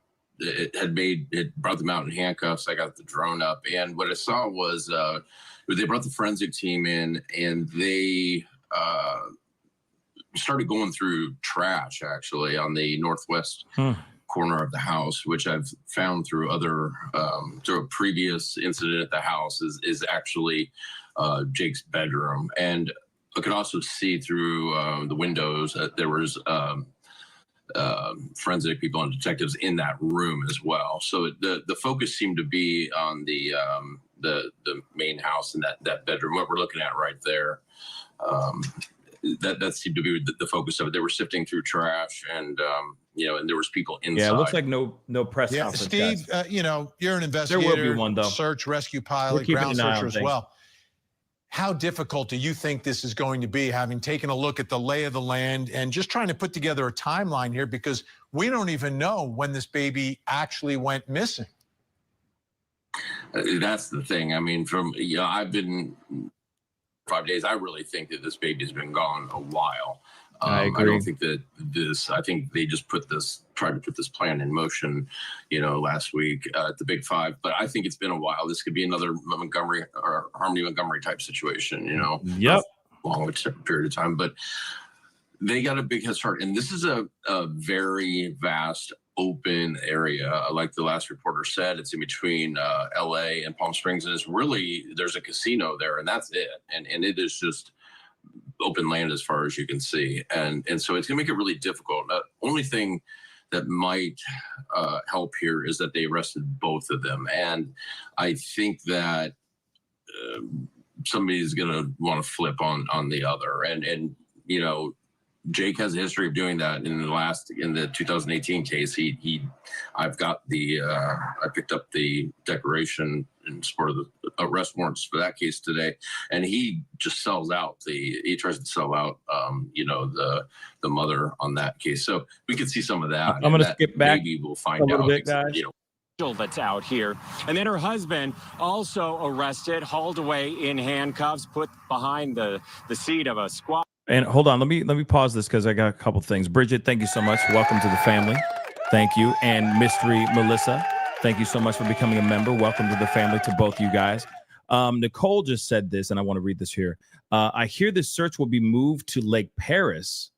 brought them out in handcuffs. I got the drone up, and what I saw was they brought the forensic team in, and they started going through trash, actually, on the northwest corner of the house, which I've found through through a previous incident at the house is actually Jake's bedroom. And I could also see through the windows that there was forensic people and detectives in that room as well. So the focus seemed to be on the main house and that bedroom. What we're looking at right there, that seemed to be the focus of it. They were sifting through trash, and and there was people inside. Yeah, it looks like no press conference. Steve, you're an investigator, there will be one, though. Search, rescue pilot, ground searcher as well. How difficult do you think this is going to be, having taken a look at the lay of the land and just trying to put together a timeline here, because we don't even know when this baby actually went missing? That's the thing. I mean, I've been 5 days. I really think that this baby's been gone a while. I agree. I don't think that I think they just tried to put this plan in motion, last week at the Big Five. But I think it's been a while. This could be another Montgomery or Harmony Montgomery type situation, Yep. Long period of time. But they got a big head start. And this is a very vast, open area. Like the last reporter said, it's in between LA and Palm Springs. And there's a casino there, and that's it. And it is just open land as far as you can see, and so it's gonna make it really difficult. The only thing that might help here is that they arrested both of them, and I think that somebody's gonna want to flip on the other, and Jake has a history of doing that. In the 2018 case, I picked up the declaration in support of the arrest warrants for that case today, and he just he tries to sell out, the mother on that case. So we could see some of that. I'm going to skip back. Maybe we'll find out. That's out here. And then her husband also arrested, hauled away in handcuffs, put behind the seat of a squad. And hold on, let me pause this because I got a couple things. Bridget, thank you so much. Welcome to the family. Thank you. And Mystery Melissa, thank you so much for becoming a member. Welcome to the family to both you guys. Nicole just said this, and I want to read this here. I hear this search will be moved to Lake Paris,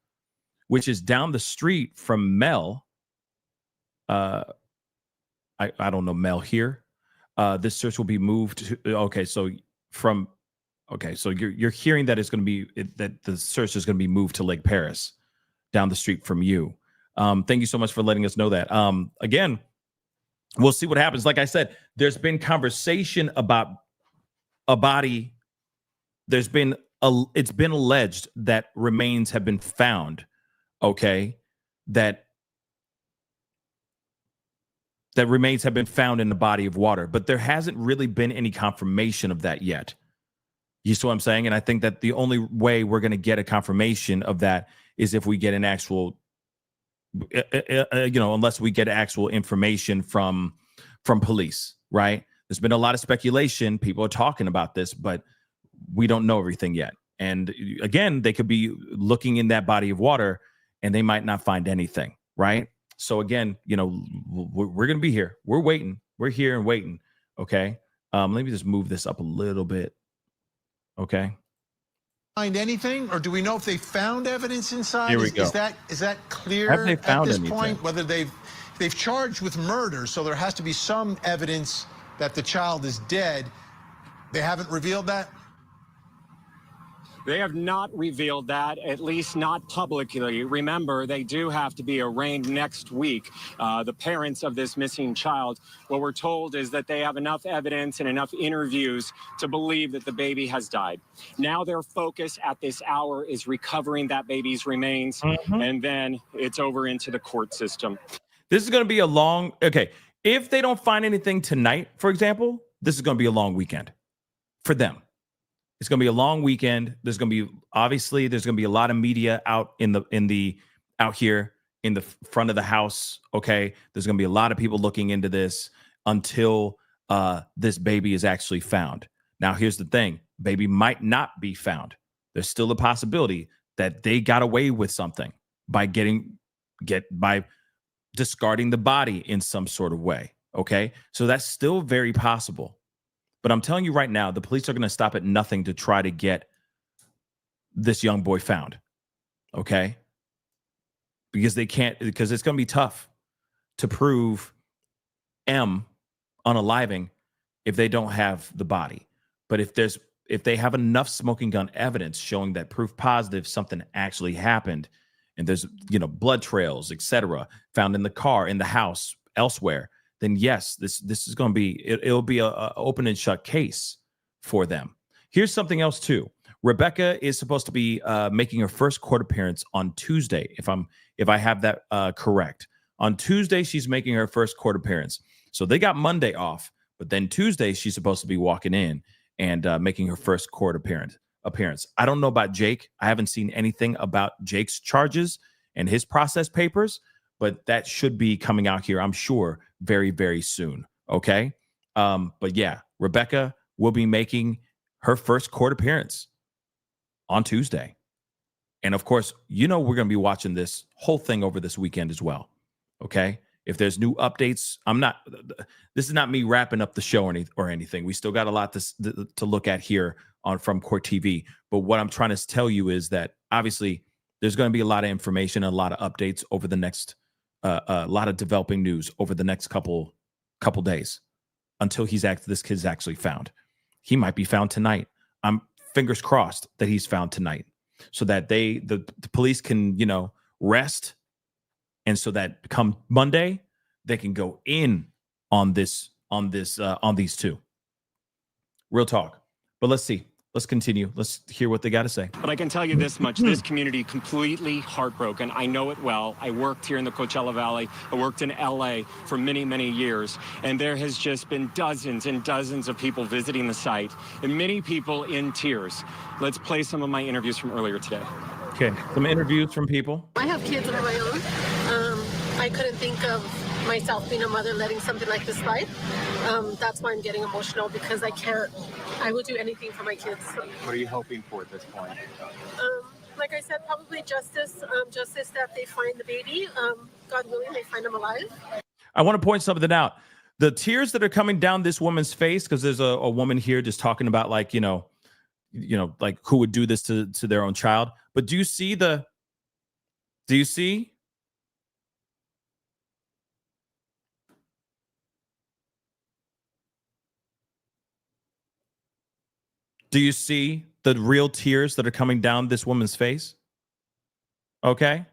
which is down the street from Mel. I don't know Mel here. This search will be moved to, so you're hearing that it's going to be that the search is going to be moved to Lake Paris, down the street from you. Thank you so much for letting us know that. Again, we'll see what happens. Like I said, there's been conversation about a body. It's been alleged that remains have been found. Okay, that remains have been found in the body of water, but there hasn't really been any confirmation of that yet. You see what I'm saying? And I think that the only way we're going to get a confirmation of that is if we get an actual, unless we get actual information from police, right? There's been a lot of speculation. People are talking about this, but we don't know everything yet. And again, they could be looking in that body of water and they might not find anything, right? So again, we're going to be here. We're waiting. We're here and waiting. Okay. Let me just move this up a little bit. Okay. Find anything, or do we know if they found evidence inside? Here we go. Is that clear Have they found at this anything? point? Whether they've charged with murder, so there has to be some evidence that the child is dead. They haven't revealed that. They have not revealed that, at least not publicly. Remember, they do have to be arraigned next week, the parents of this missing child. What we're told is that they have enough evidence and enough interviews to believe that the baby has died. Now their focus at this hour is recovering that baby's remains, and then it's over into the court system. This is going to be a long, okay, if they don't find anything tonight, for example, this is going to be a long weekend for them. It's going to be a long weekend. There's going to be, obviously, there's going to be a lot of media out out here in the front of the house. Okay. There's going to be a lot of people looking into this until this baby is actually found. Now, here's the thing. Baby might not be found. There's still a possibility that they got away with something by by discarding the body in some sort of way. Okay. So that's still very possible. But I'm telling you right now, the police are going to stop at nothing to try to get this young boy found. Okay. Because it's going to be tough to prove M unaliving if they don't have the body. But if they have enough smoking gun evidence showing that proof positive something actually happened, and there's, blood trails, etc., found in the car, in the house, elsewhere, then yes, this is going to be, it'll be a open and shut case for them. Here's something else too. Rebecca is supposed to be making her first court appearance on Tuesday, if I have that correct. On Tuesday, she's making her first court appearance. So they got Monday off, but then Tuesday she's supposed to be walking in and making her first court appearance. I don't know about Jake. I haven't seen anything about Jake's charges and his process papers, but that should be coming out here, I'm sure, very, very soon. Okay. But yeah, Rebecca will be making her first court appearance on Tuesday. And of course, we're going to be watching this whole thing over this weekend as well. Okay. If there's new updates, this is not me wrapping up the show or anything. We still got a lot to look at here from Court TV. But what I'm trying to tell you is that obviously there's going to be a lot of information, a lot of updates over the next, a lot of developing news over the next couple days until this kid's actually found. He might be found tonight. I'm fingers crossed that he's found tonight, so that the police can, rest. And so that come Monday, they can go in on these two. Real talk. But let's see. Let's continue. Let's hear what they got to say. But I can tell you this much, this community completely heartbroken. I know it well. I worked here in the Coachella Valley. I worked in LA for many, many years. And there has just been dozens and dozens of people visiting the site and many people in tears. Let's play some of my interviews from earlier today. Okay, some interviews from people. I have kids of my own. I couldn't think of myself being a mother letting something like this slide. That's why I'm getting emotional, because I will do anything for my kids. What are you hoping for at this point? Like I said, probably justice that they find the baby. God willing, they find him alive. I want to point something out. The tears that are coming down this woman's face, because there's a woman here just talking about like, like who would do this to their own child. But do you see? Do you see the real tears that are coming down this woman's face? Okay.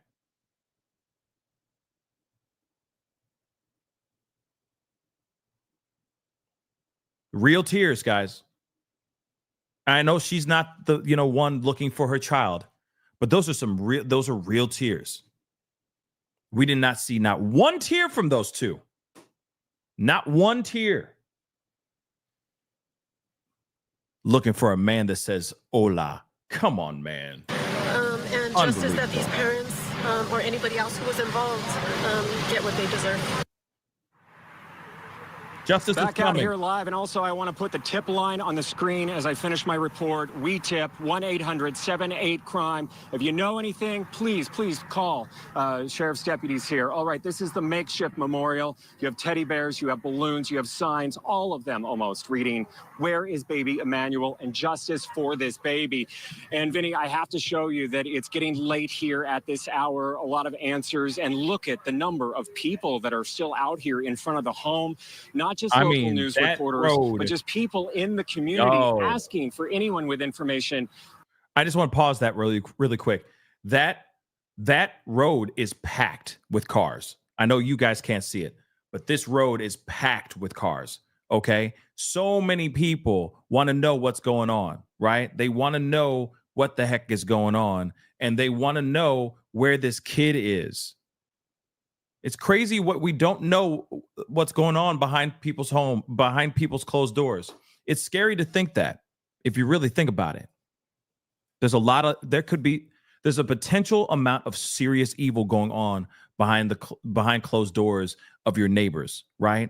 Real tears, guys. I know she's not the, one looking for her child, but those are real tears. We did not see not one tear from those two. Not one tear. Looking for a man that says, hola. Come on, man. And justice that these parents or anybody else who was involved get what they deserve. Justice Back is coming. out here live, and also I want to put the tip line on the screen as I finish my report. We tip 1-800-78-CRIME. If you know anything, please call sheriff's deputies here. All right, this is the makeshift memorial. You have teddy bears, you have balloons, you have signs, all of them almost reading, "Where is baby Emmanuel?" and justice for this baby. And Vinny, I have to show you that it's getting late here at this hour. A lot of answers, and look at the number of people that are still out here in front of the home. Not just local news reporters, but just people in the community asking for anyone with information. I just want to pause that really quick. That road is packed with cars. I know you guys can't see it, but this road is packed with cars. Okay. So many people want to know what's going on, right? They want to know what the heck is going on, and they want to know where this kid is. It's crazy what we don't know what's going on behind people's home, behind people's closed doors. It's scary to think that, if you really think about it. There's a potential amount of serious evil going on behind closed doors of your neighbors, right?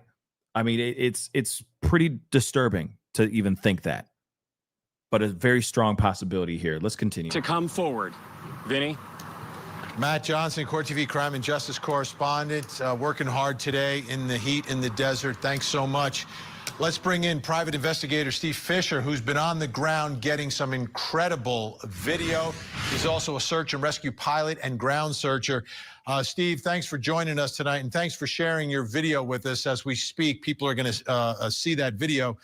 I mean, it's pretty disturbing to even think that, but a very strong possibility here. Let's continue. To come forward. Vinny? Matt Johnson, Court TV crime and justice correspondent, working hard today in the heat in the desert. Thanks so much. Let's bring in private investigator Steve Fisher, who's been on the ground getting some incredible video. He's also a search and rescue pilot and ground searcher. Steve, thanks for joining us tonight, and thanks for sharing your video with us as we speak. People are going to see that video.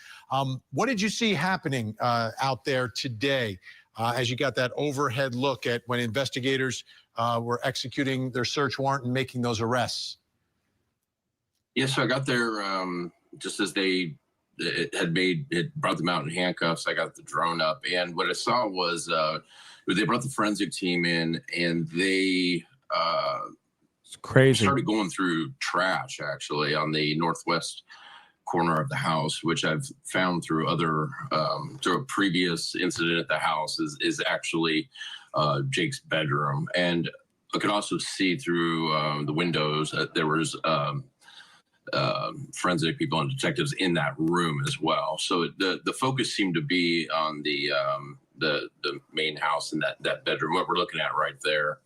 What did you see happening out there today as you got that overhead look at when investigators were executing their search warrant and making those arrests? Yeah, so I got there just as they brought them out in handcuffs. I got the drone up, and what I saw was they brought the forensic team in, and they it's crazy. Started going through trash actually on the northwest corner of the house, which I've found through through a previous incident at the house is actually Jake's bedroom. And I could also see through the windows that there was forensic people and detectives in that room as well. So the focus seemed to be on the main house and that bedroom. What we're looking at right there,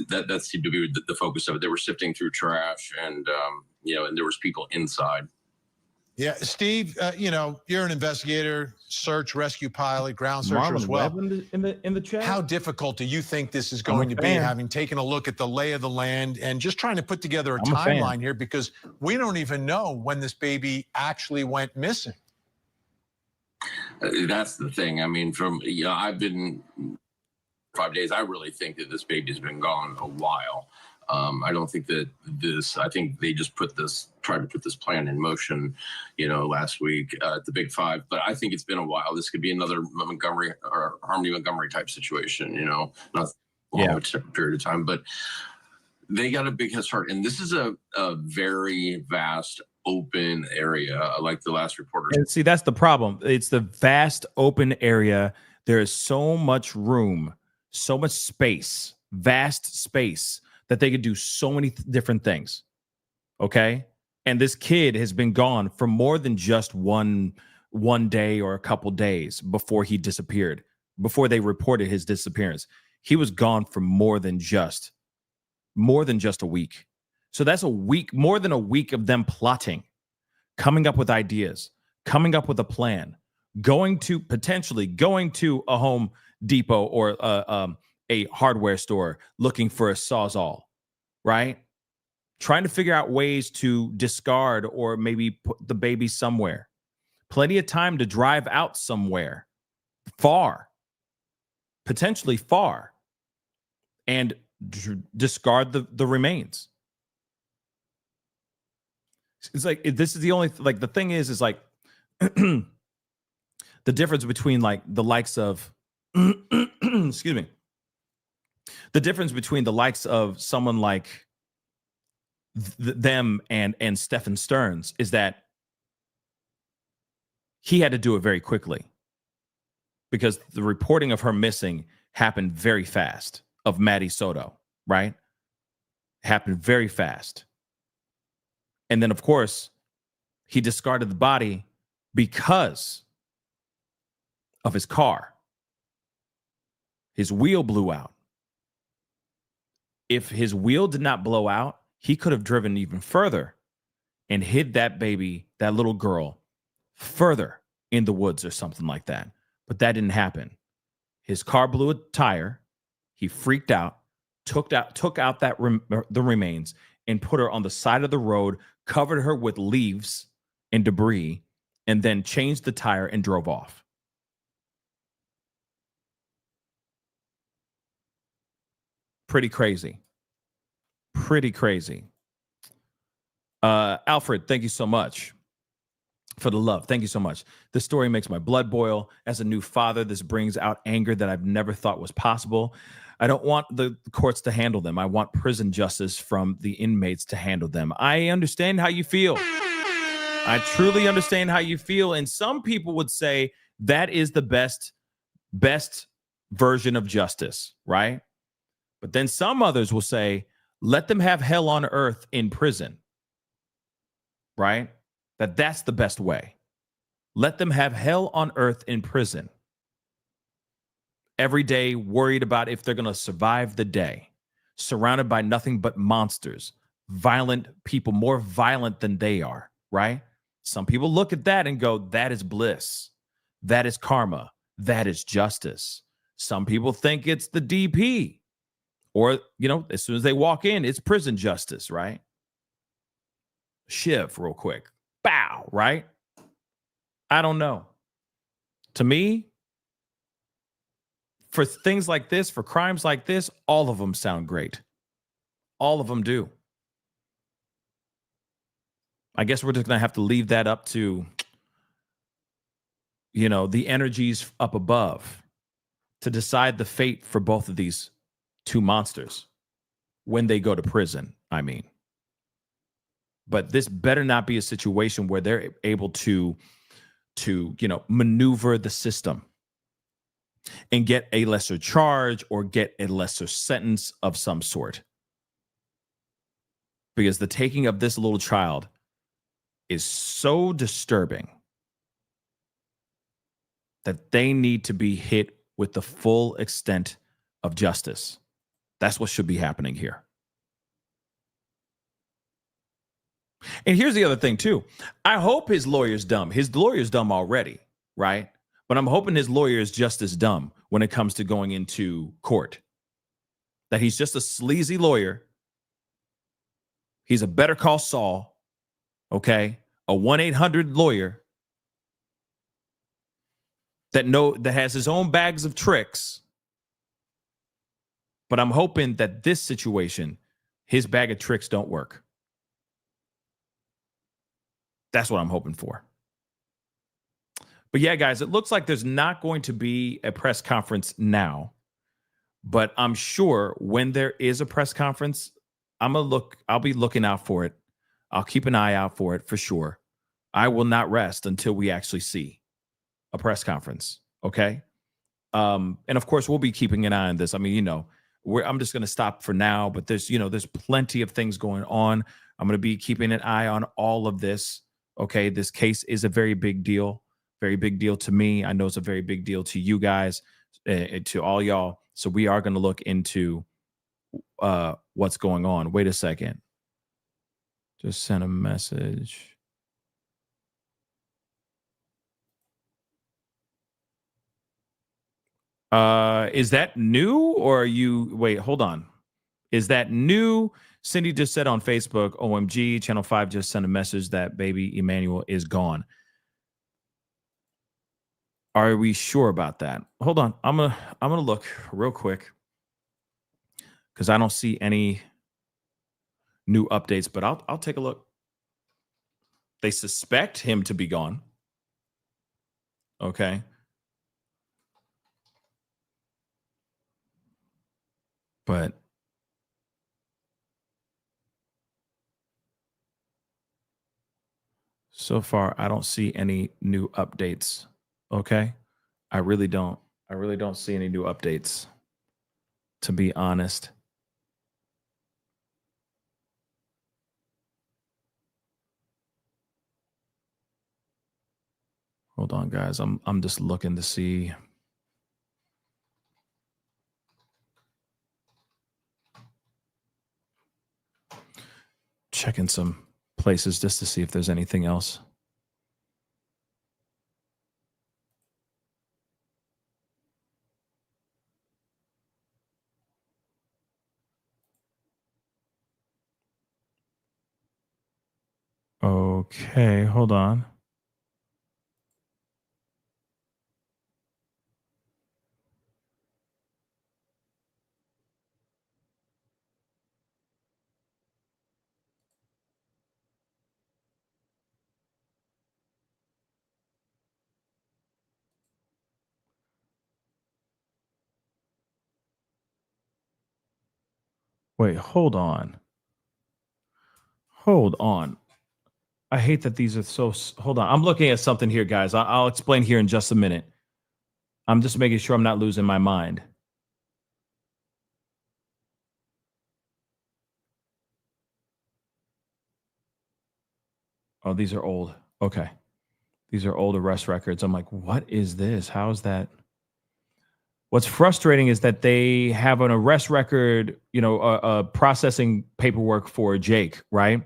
that seemed to be the focus of it. They were sifting through trash, and and there was people inside. Yeah, Steve, you're an investigator, search, rescue pilot, ground searcher as well. In the chat. How difficult do you think this is going to be, having taken a look at the lay of the land and just trying to put together a timeline here, because we don't even know when this baby actually went missing? That's the thing. I mean, I've been 5 days. I really think that this baby's been gone a while. I don't think that I think they just tried to put this plan in motion, last week at the Big Five. But I think it's been a while. This could be another Montgomery or Harmony Montgomery type situation, not a separate period of time. But they got a big head start. And this is a very vast, open area, like the last reporter. And see, that's the problem. It's the vast, open area. There is so much room, so much space, vast space, that they could do so many different things. Okay. And this kid has been gone for more than just one day or a couple days before he disappeared, before they reported his disappearance. He was gone for more than just a week. So that's more than a week of them plotting, coming up with ideas, coming up with a plan, potentially going to a Home Depot or a hardware store looking for a Sawzall, right? Trying to figure out ways to discard or maybe put the baby somewhere. Plenty of time to drive out somewhere far, potentially far, and discard the remains. It's like, this is the only, like, the thing is like the difference between like the likes of excuse me. The difference between the likes of someone like them and Stephen Stearns is that he had to do it very quickly, because the reporting of her missing happened very fast, of Maddie Soto, right? Happened very fast. And then, of course, he discarded the body because of his car. His wheel blew out. If his wheel did not blow out, he could have driven even further and hid that baby, that little girl, further in the woods or something like that. But that didn't happen. His car blew a tire. He freaked out, took out the remains, and put her on the side of the road, covered her with leaves and debris, and then changed the tire and drove off. Pretty crazy. Pretty crazy. Alfred, thank you so much for the love. Thank you so much. This story makes my blood boil. As a new father, this brings out anger that I've never thought was possible. I don't want the courts to handle them. I want prison justice from the inmates to handle them. I understand how you feel. I truly understand how you feel. And some people would say that is the best version of justice, right? But then some others will say, let them have hell on earth in prison, right? That's the best way. Let them have hell on earth in prison. Every day worried about if they're going to survive the day, surrounded by nothing but monsters, violent people, more violent than they are, right? Some people look at that and go, that is bliss. That is karma. That is justice. Some people think it's the DP. Or, as soon as they walk in, it's prison justice, right? Shiv, real quick. Bow, right? I don't know. To me, for things like this, for crimes like this, all of them sound great. All of them do. I guess we're just going to have to leave that up to, the energies up above to decide the fate for both of these two monsters when they go to prison, I mean. But this better not be a situation where they're able to maneuver the system and get a lesser charge or get a lesser sentence of some sort. Because the taking of this little child is so disturbing that they need to be hit with the full extent of justice. That's what should be happening here. And here's the other thing, too. I hope his lawyer's dumb. His lawyer's dumb already, right? But I'm hoping his lawyer is just as dumb when it comes to going into court. That he's just a sleazy lawyer. He's a Better Call Saul, okay? A 1-800 lawyer that has his own bags of tricks. But I'm hoping that this situation, his bag of tricks don't work. That's what I'm hoping for. But yeah, guys, it looks like there's not going to be a press conference now. But I'm sure when there is a press conference, I'll be looking out for it. I'll keep an eye out for it for sure. I will not rest until we actually see a press conference. Okay. And of course, we'll be keeping an eye on this. I mean, I'm just going to stop for now, but there's plenty of things going on. I'm going to be keeping an eye on all of this. Okay. This case is a very big deal to me. I know it's a very big deal to you guys, to all y'all. So we are going to look into what's going on. Wait a second. Just sent a message. Is that new or wait, hold on. Is that new? Cindy just said on Facebook, OMG, Channel 5 just sent a message that baby Emmanuel is gone. Are we sure about that? Hold on. I'm gonna look real quick because I don't see any new updates, but I'll take a look. They suspect him to be gone. Okay. But so far, I don't see any new updates. Okay. I really don't see any new updates, to be honest. Hold on, guys. I'm just looking to see. Checking some places just to see if there's anything else. Okay, hold on. Wait, hold on. Hold on. I hate that these are so. Hold on. I'm looking at something here, guys. I'll explain here in just a minute. I'm just making sure I'm not losing my mind. Oh, these are old. Okay. These are old arrest records. I'm like, what is this? How is that? What's frustrating is that they have an arrest record, processing paperwork for Jake, right?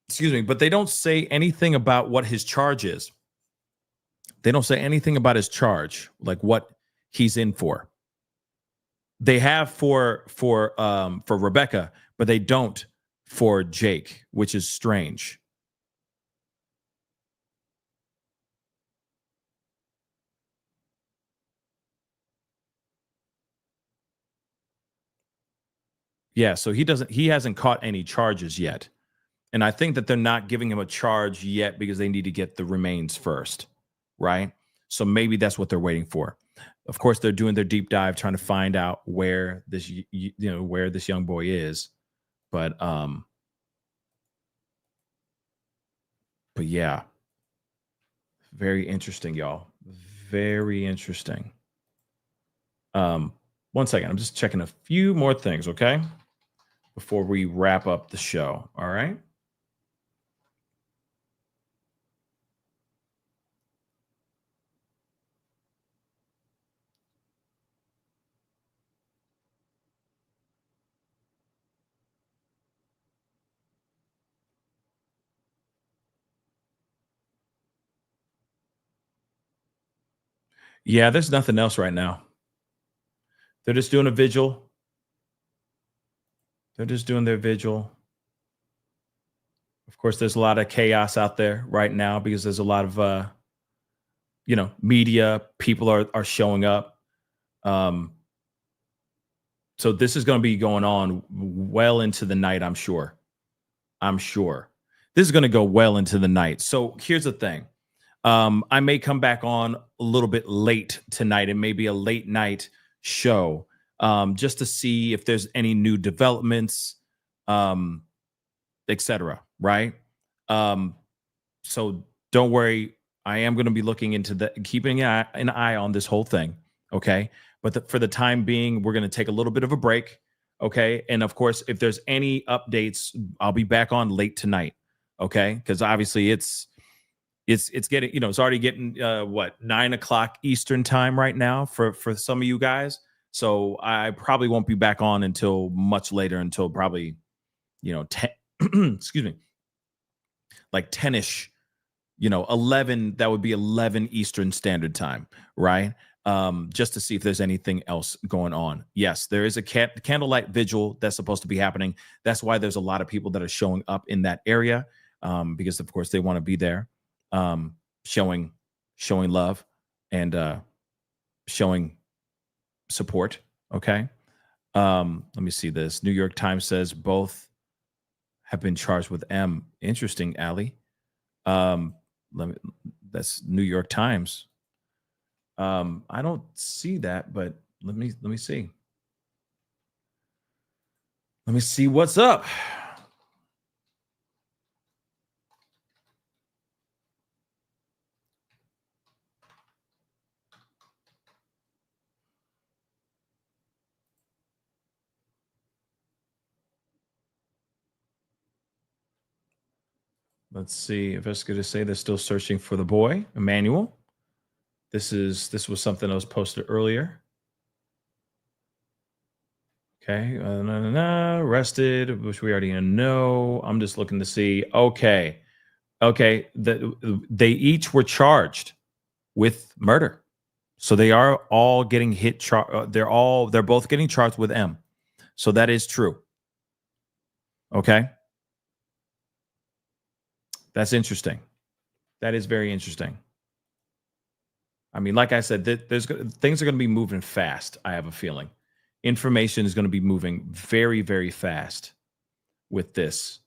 Excuse me, but they don't say anything about what his charge is. They don't say anything about his charge, like what he's in for. They have for Rebecca, but they don't for Jake, which is strange. Yeah, so he hasn't caught any charges yet. And I think that they're not giving him a charge yet because they need to get the remains first, right? So maybe that's what they're waiting for. Of course, they're doing their deep dive, trying to find out where this young boy is. But yeah, very interesting, y'all. Very interesting. 1 second, I'm just checking a few more things, okay? Before we wrap up the show, all right? Yeah, there's nothing else right now. They're just doing a vigil. They're just doing their vigil. Of course, there's a lot of chaos out there right now because there's a lot of, media. People are showing up. So this is going to be going on well into the night, I'm sure. This is going to go well into the night. So here's the thing. I may come back on a little bit late tonight. It may be a late night show just to see if there's any new developments, etc. Right? So don't worry. I am going to be looking into keeping an eye on this whole thing. Okay. But for the time being, we're going to take a little bit of a break. Okay. And of course, if there's any updates, I'll be back on late tonight. Okay. Because obviously it's getting, it's already getting 9 o'clock Eastern time right now for some of you guys. So I probably won't be back on until much later, until probably 10 excuse me, like 10ish, 11, that would be 11 Eastern Standard Time, right? Just to see if there's anything else going on. Yes, there is a candlelight vigil that's supposed to be happening. That's why there's a lot of people that are showing up in that area, because of course they want to be there, showing love and showing support. Okay. Let me see this. New York Times says both have been charged with M. Interesting, Allie. That's New York Times. I don't see that, but let me see. Let me see what's up. Let's see if it's going to say they're still searching for the boy, Emmanuel. This was something that was posted earlier. Okay, arrested, which we already know. I'm just looking to see. Okay, they each were charged with murder, so they are all getting hit. They're both getting charged with M. So that is true. Okay, that's interesting. That is very interesting. I mean, like I said, things are going to be moving fast. I have a feeling information is going to be moving very, very fast with this.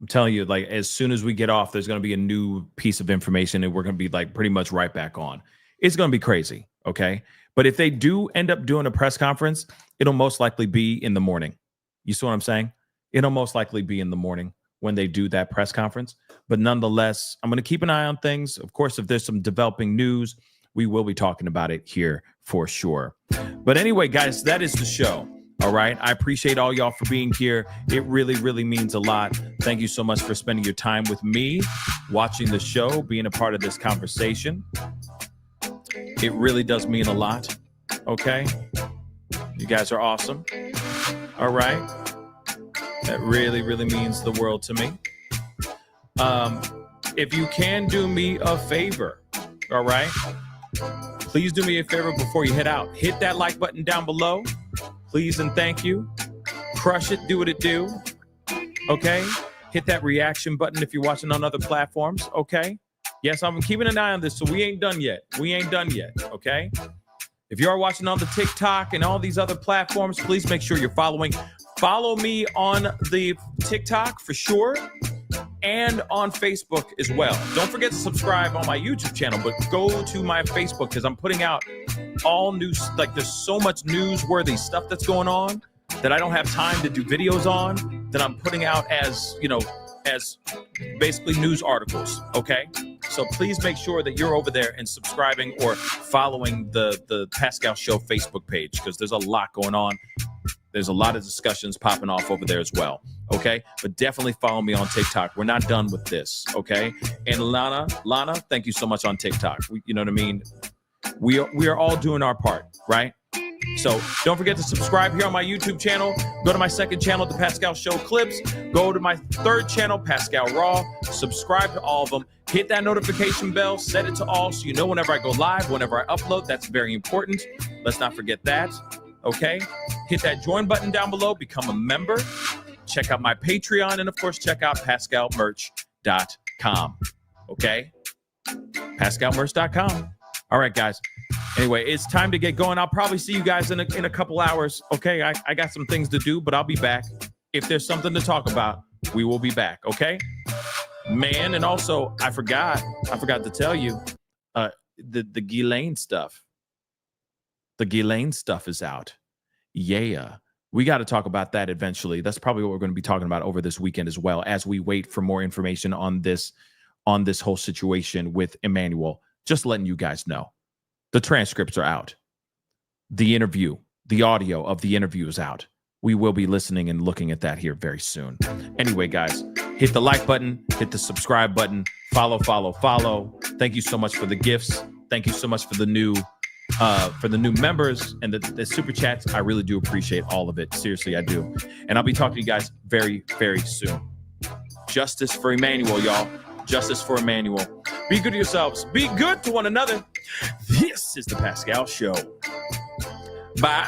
I'm telling you, like, as soon as we get off, there's going to be a new piece of information and we're going to be like pretty much right back on. It's going to be crazy. Okay. But if they do end up doing a press conference, it'll most likely be in the morning. You see what I'm saying? It'll most likely be in the morning when they do that press conference. But nonetheless, I'm going to keep an eye on things. Of course, if there's some developing news, we will be talking about it here for sure. But anyway, guys, that is the show. All right. I appreciate all y'all for being here. It really, really means a lot. Thank you so much for spending your time with me, watching the show, being a part of this conversation. It really does mean a lot. Okay. You guys are awesome. All right. That really, really means the world to me. If you can do me a favor, all right, please do me a favor before you head out. Hit that like button down below. Please and thank you. Crush it. Do what it do. Okay. Hit that reaction button if you're watching on other platforms. Okay. Yes, I'm keeping an eye on this, so we ain't done yet. Okay. If you are watching on the TikTok and all these other platforms, please make sure you're following. Follow me on the TikTok for sure, and on Facebook as well. Don't forget to subscribe on my YouTube channel, but go to my Facebook because I'm putting out all news. Like, there's so much newsworthy stuff that's going on that I don't have time to do videos on, that I'm putting out as, as basically news articles. Okay. So please make sure that you're over there and subscribing or following the Pascal Show Facebook page, because there's a lot going on. There's a lot of discussions popping off over there as well. Okay. But definitely follow me on TikTok. We're not done with this. Okay. And Lana, thank you so much on TikTok. You know what I mean? We are all doing our part, right? So don't forget to subscribe here on my YouTube channel. Go to my second channel, The Pascal Show Clips. Go to my third channel, Pascal Raw. Subscribe to all of them. Hit that notification bell. Set it to all so you know whenever I go live, whenever I upload. That's very important. Let's not forget that. Okay? Hit that join button down below. Become a member. Check out my Patreon. And, of course, check out PascalMerch.com. Okay? PascalMerch.com. All right, guys. Anyway, it's time to get going. I'll probably see you guys in a couple hours. Okay, I got some things to do, but I'll be back. If there's something to talk about, we will be back. Okay, man. And also, I forgot to tell you, the Ghislaine stuff. The Ghislaine stuff is out. Yeah, we got to talk about that eventually. That's probably what we're going to be talking about over this weekend as well, as we wait for more information on this whole situation with Emmanuel. Just letting you guys know. The transcripts are out. The interview, the audio of the interview is out. We will be listening and looking at that here very soon. Anyway, guys, hit the like button, hit the subscribe button, follow. Thank you so much for the gifts. Thank you so much for the new members and the super chats. I really do appreciate all of it. Seriously, I do. And I'll be talking to you guys very, very soon. Justice for Emmanuel, y'all. Justice for Emmanuel. Be good to yourselves. Be good to one another. This is the Pascal Show. Bye.